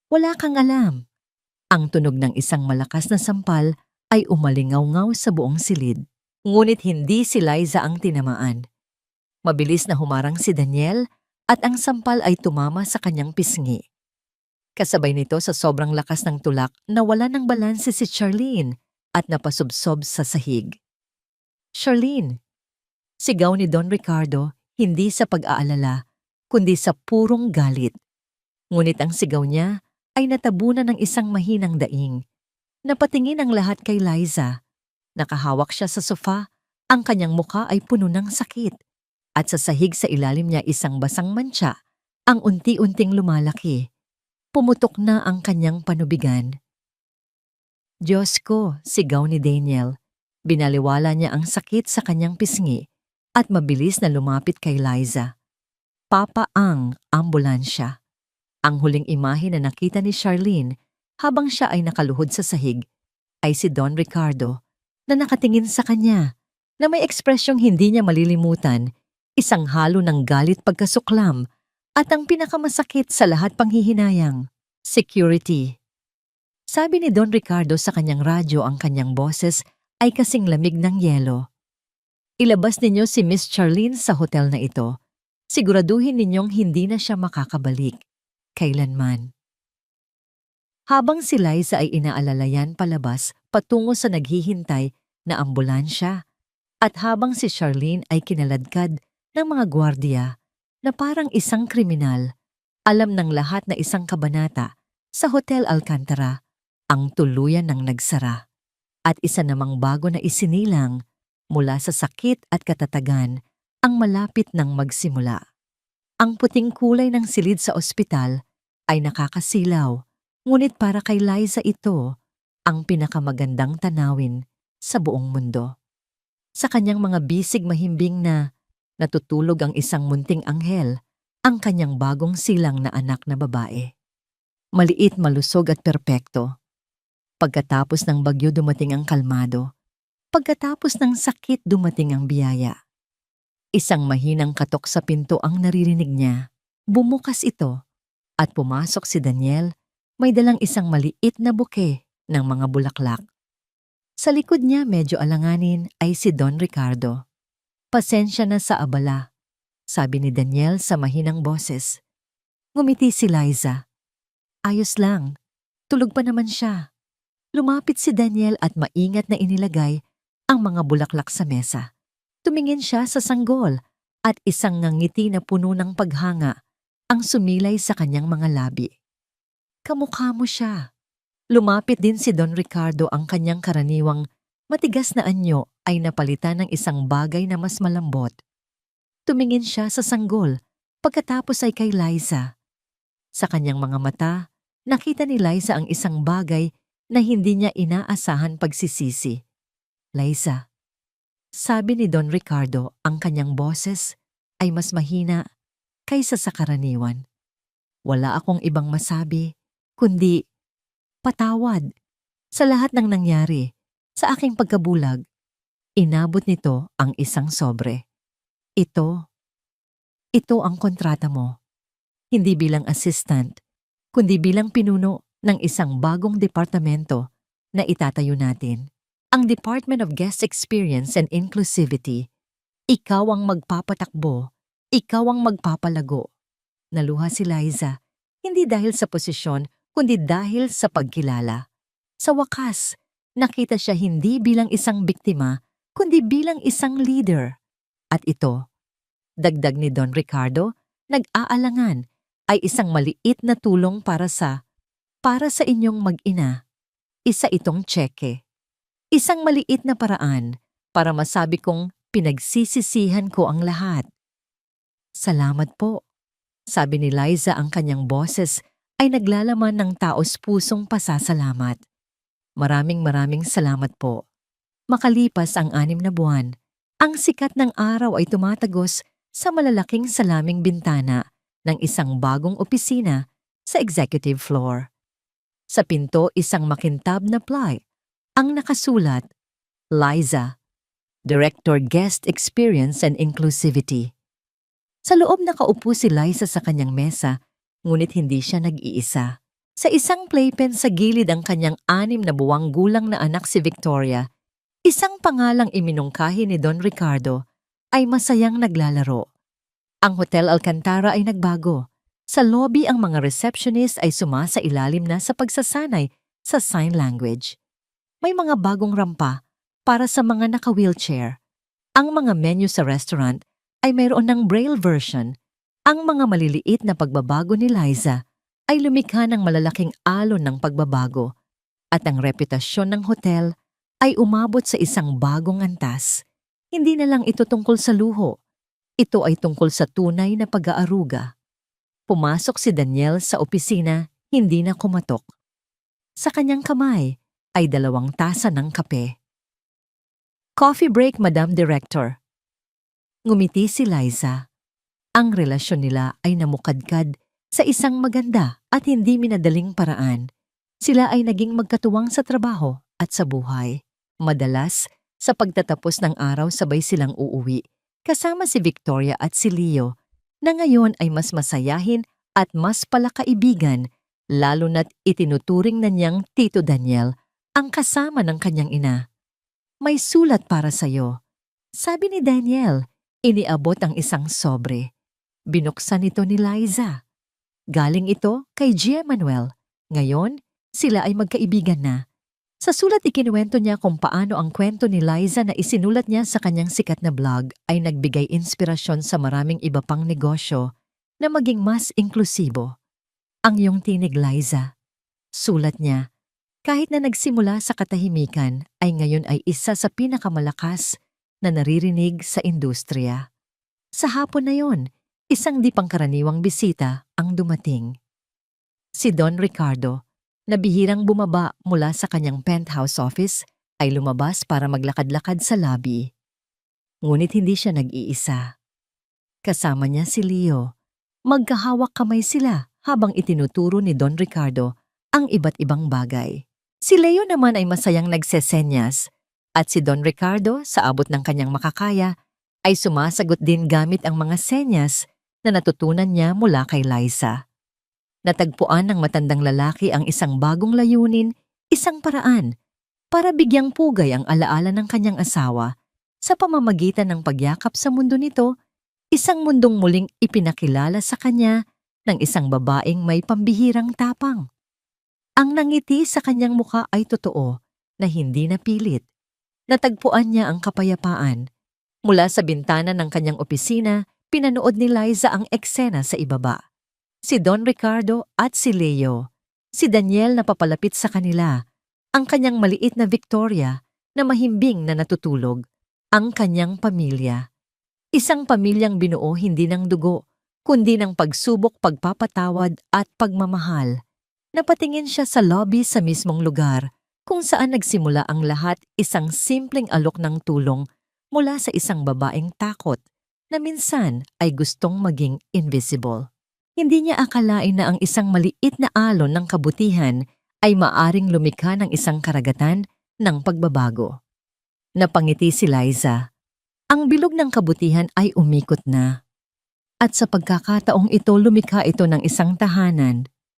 Wala kang alam. Ang tunog ng isang malakas na sampal ay umalingaw-ngaw sa buong silid. Ngunit hindi si Liza ang tinamaan. Mabilis na humarang si Daniel at ang sampal ay tumama sa kanyang pisngi. Kasabay nito, sa sobrang lakas ng tulak, nawala ng balanse si Charlene at napasubsob sa sahig. Charlene! Sigaw ni Don Ricardo, hindi sa pag-aalala, kundi sa purong galit. Ngunit ang sigaw niya ay natabunan ng isang mahinang daing. Napatingin ang lahat kay Liza. Nakahawak siya sa sofa, ang kanyang mukha ay puno ng sakit. At sa sahig sa ilalim niya isang basang mantsa, ang unti-unting lumalaki. Pumutok na ang kanyang panubigan. Diyos ko, sigaw ni Daniel. Binaliwala niya ang sakit sa kanyang pisngi at mabilis na lumapit kay Liza. Papa ang ambulansya. Ang huling imahe na nakita ni Charlene habang siya ay nakaluhod sa sahig ay si Don Ricardo na nakatingin sa kanya na may ekspresyong hindi niya malilimutan, isang halo ng galit, pagkasuklam at ang pinakamasakit sa lahat, panghihinayang, security. Sabi ni Don Ricardo sa kanyang radyo, ang kanyang boses ay kasing lamig ng yelo. Ilabas ninyo si Miss Charlene sa hotel na ito. Siguraduhin ninyong hindi na siya makakabalik. Kailanman. Habang si Liza ay inaalalayan palabas patungo sa naghihintay na ambulansya at habang si Charlene ay kinaladkad ng mga gwardiya na parang isang kriminal, alam ng lahat na isang kabanata sa Hotel Alcantara ang tuluyan ng nagsara at isa namang bago na isinilang mula sa sakit at katatagan ang malapit ng magsimula. Ang puting kulay ng silid sa ospital ay nakakasilaw, ngunit para kay Liza ito ang pinakamagandang tanawin sa buong mundo. Sa kanyang mga bisig mahimbing na natutulog ang isang munting anghel, ang kanyang bagong silang na anak na babae. Maliit, malusog at perpekto. Pagkatapos ng bagyo dumating ang kalmado. Pagkatapos ng sakit dumating ang biyaya. Isang mahinang katok sa pinto ang naririnig niya. Bumukas ito at pumasok si Daniel. May dalang isang maliit na buke ng mga bulaklak. Sa likod niya medyo alanganin ay si Don Ricardo. Pasensya na sa abala, sabi ni Daniel sa mahinang boses. Ngumiti si Liza. Ayos lang, tulog pa naman siya. Lumapit si Daniel at maingat na inilagay ang mga bulaklak sa mesa. Tumingin siya sa sanggol at isang ngangiti na puno ng paghanga ang sumilay sa kanyang mga labi. Kamukha mo siya. Lumapit din si Don Ricardo, ang kanyang karaniwang matigas na anyo ay napalitan ng isang bagay na mas malambot. Tumingin siya sa sanggol, pagkatapos ay kay Liza. Sa kanyang mga mata, nakita ni Liza ang isang bagay na hindi niya inaasahan pagsisisi. Liza, sabi ni Don Ricardo, ang kanyang boses ay mas mahina kaysa sa karaniwan. Wala akong ibang masabi, kundi patawad sa lahat ng nangyari sa aking pagkabulag. Inabot nito ang isang sobre. Ito ang kontrata mo. Hindi bilang assistant, kundi bilang pinuno ng isang bagong departamento na itatayo natin. Ang Department of Guest Experience and Inclusivity. Ikaw ang magpapatakbo, ikaw ang magpapalago. Naluha si Liza, hindi dahil sa posisyon, kundi dahil sa pagkilala. Sa wakas, nakita siya hindi bilang isang biktima, kundi bilang isang leader. At ito, dagdag ni Don Ricardo, nag-aalangan, ay isang maliit na tulong para sa inyong mag-ina. Isa itong tseke. Isang maliit na paraan para masabi kong pinagsisisihan ko ang lahat. Salamat po, sabi ni Liza, ang kanyang boses ay naglalaman ng taos-pusong pasasalamat. Maraming salamat po. Makalipas ang 6 na buwan, ang sikat ng araw ay tumatagos sa malalaking salaming bintana ng isang bagong opisina sa executive floor. Sa pinto, isang makintab na plaque ang nakasulat, Liza, Director Guest Experience and Inclusivity. Sa loob nakaupo si Liza sa kanyang mesa, ngunit hindi siya nag-iisa. Sa isang playpen sa gilid ang kanyang 6 na buwang gulang na anak si Victoria. Isang pangalang iminungkahi ni Don Ricardo ay masayang naglalaro. Ang Hotel Alcantara ay nagbago. Sa lobby ang mga receptionist ay sumasailalim na sa pagsasanay sa sign language. May mga bagong rampa para sa mga naka-wheelchair. Ang mga menu sa restaurant ay mayroon ng braille version. Ang mga maliliit na pagbabago ni Liza ay lumikha ng malalaking alon ng pagbabago at ang reputasyon ng hotel ay umabot sa isang bagong antas. Hindi na lang ito tungkol sa luho. Ito ay tungkol sa tunay na pag-aaruga. Pumasok si Daniel sa opisina, hindi na kumatok. Sa kanyang kamay ay 2 tasa ng kape. Coffee break, Madam Director. Ngumiti si Liza. Ang relasyon nila ay namukadkad sa isang maganda at hindi minadaling paraan. Sila ay naging magkatuwang sa trabaho at sa buhay. Madalas, sa pagtatapos ng araw sabay silang uuwi, kasama si Victoria at si Leo, na ngayon ay mas masayahin at mas palakaibigan, lalo na't itinuturing na niyang Tito Daniel ang kasama ng kanyang ina. May sulat para sa'yo, sabi ni Daniel. Iniabot ang isang sobre. Binuksan ito ni Liza. Galing ito kay Gia Manuel. Ngayon, sila ay magkaibigan na. Sa sulat ikinuwento niya kung paano ang kwento ni Liza na isinulat niya sa kanyang sikat na blog ay nagbigay inspirasyon sa maraming iba pang negosyo na maging mas inklusibo. Ang iyong tinig, Liza. Sulat niya, kahit na nagsimula sa katahimikan ay ngayon ay isa sa pinakamalakas na naririnig sa industriya. Sa hapon na yon, isang di pangkaraniwang bisita ang dumating. Si Don Ricardo, na bihirang bumaba mula sa kanyang penthouse office, ay lumabas para maglakad-lakad sa lobby. Ngunit hindi siya nag-iisa. Kasama niya si Leo. Magkahawak kamay sila habang itinuturo ni Don Ricardo ang iba't ibang bagay. Si Leo naman ay masayang nagsesenyas at si Don Ricardo sa abot ng kanyang makakaya ay sumasagot din gamit ang mga senyas na natutunan niya mula kay Liza. Natagpuan ng matandang lalaki ang isang bagong layunin, isang paraan para bigyang pugay ang alaala ng kanyang asawa sa pamamagitan ng pagyakap sa mundo nito, isang mundong muling ipinakilala sa kanya ng isang babaeng may pambihirang tapang. Ang nangiti sa kanyang muka ay totoo na hindi napilit. Natagpuan niya ang kapayapaan. Mula sa bintana ng kanyang opisina, pinanood ni Liza ang eksena sa ibaba. Si Don Ricardo at si Leo. Si Daniel na papalapit sa kanila. Ang kanyang maliit na Victoria na mahimbing na natutulog. Ang kanyang pamilya. Isang pamilyang binuo hindi ng dugo, kundi ng pagsubok, pagpapatawad at pagmamahal. Napatingin siya sa lobby sa mismong lugar kung saan nagsimula ang lahat, isang simpleng alok ng tulong mula sa isang babaeng takot na minsan ay gustong maging invisible. Hindi niya akalain na ang isang maliit na alon ng kabutihan ay maaring lumikha ng isang karagatan ng pagbabago. Napangiti si Liza. Ang bilog ng kabutihan ay umikot na. At sa pagkakataong ito lumikha ito ng isang tahanan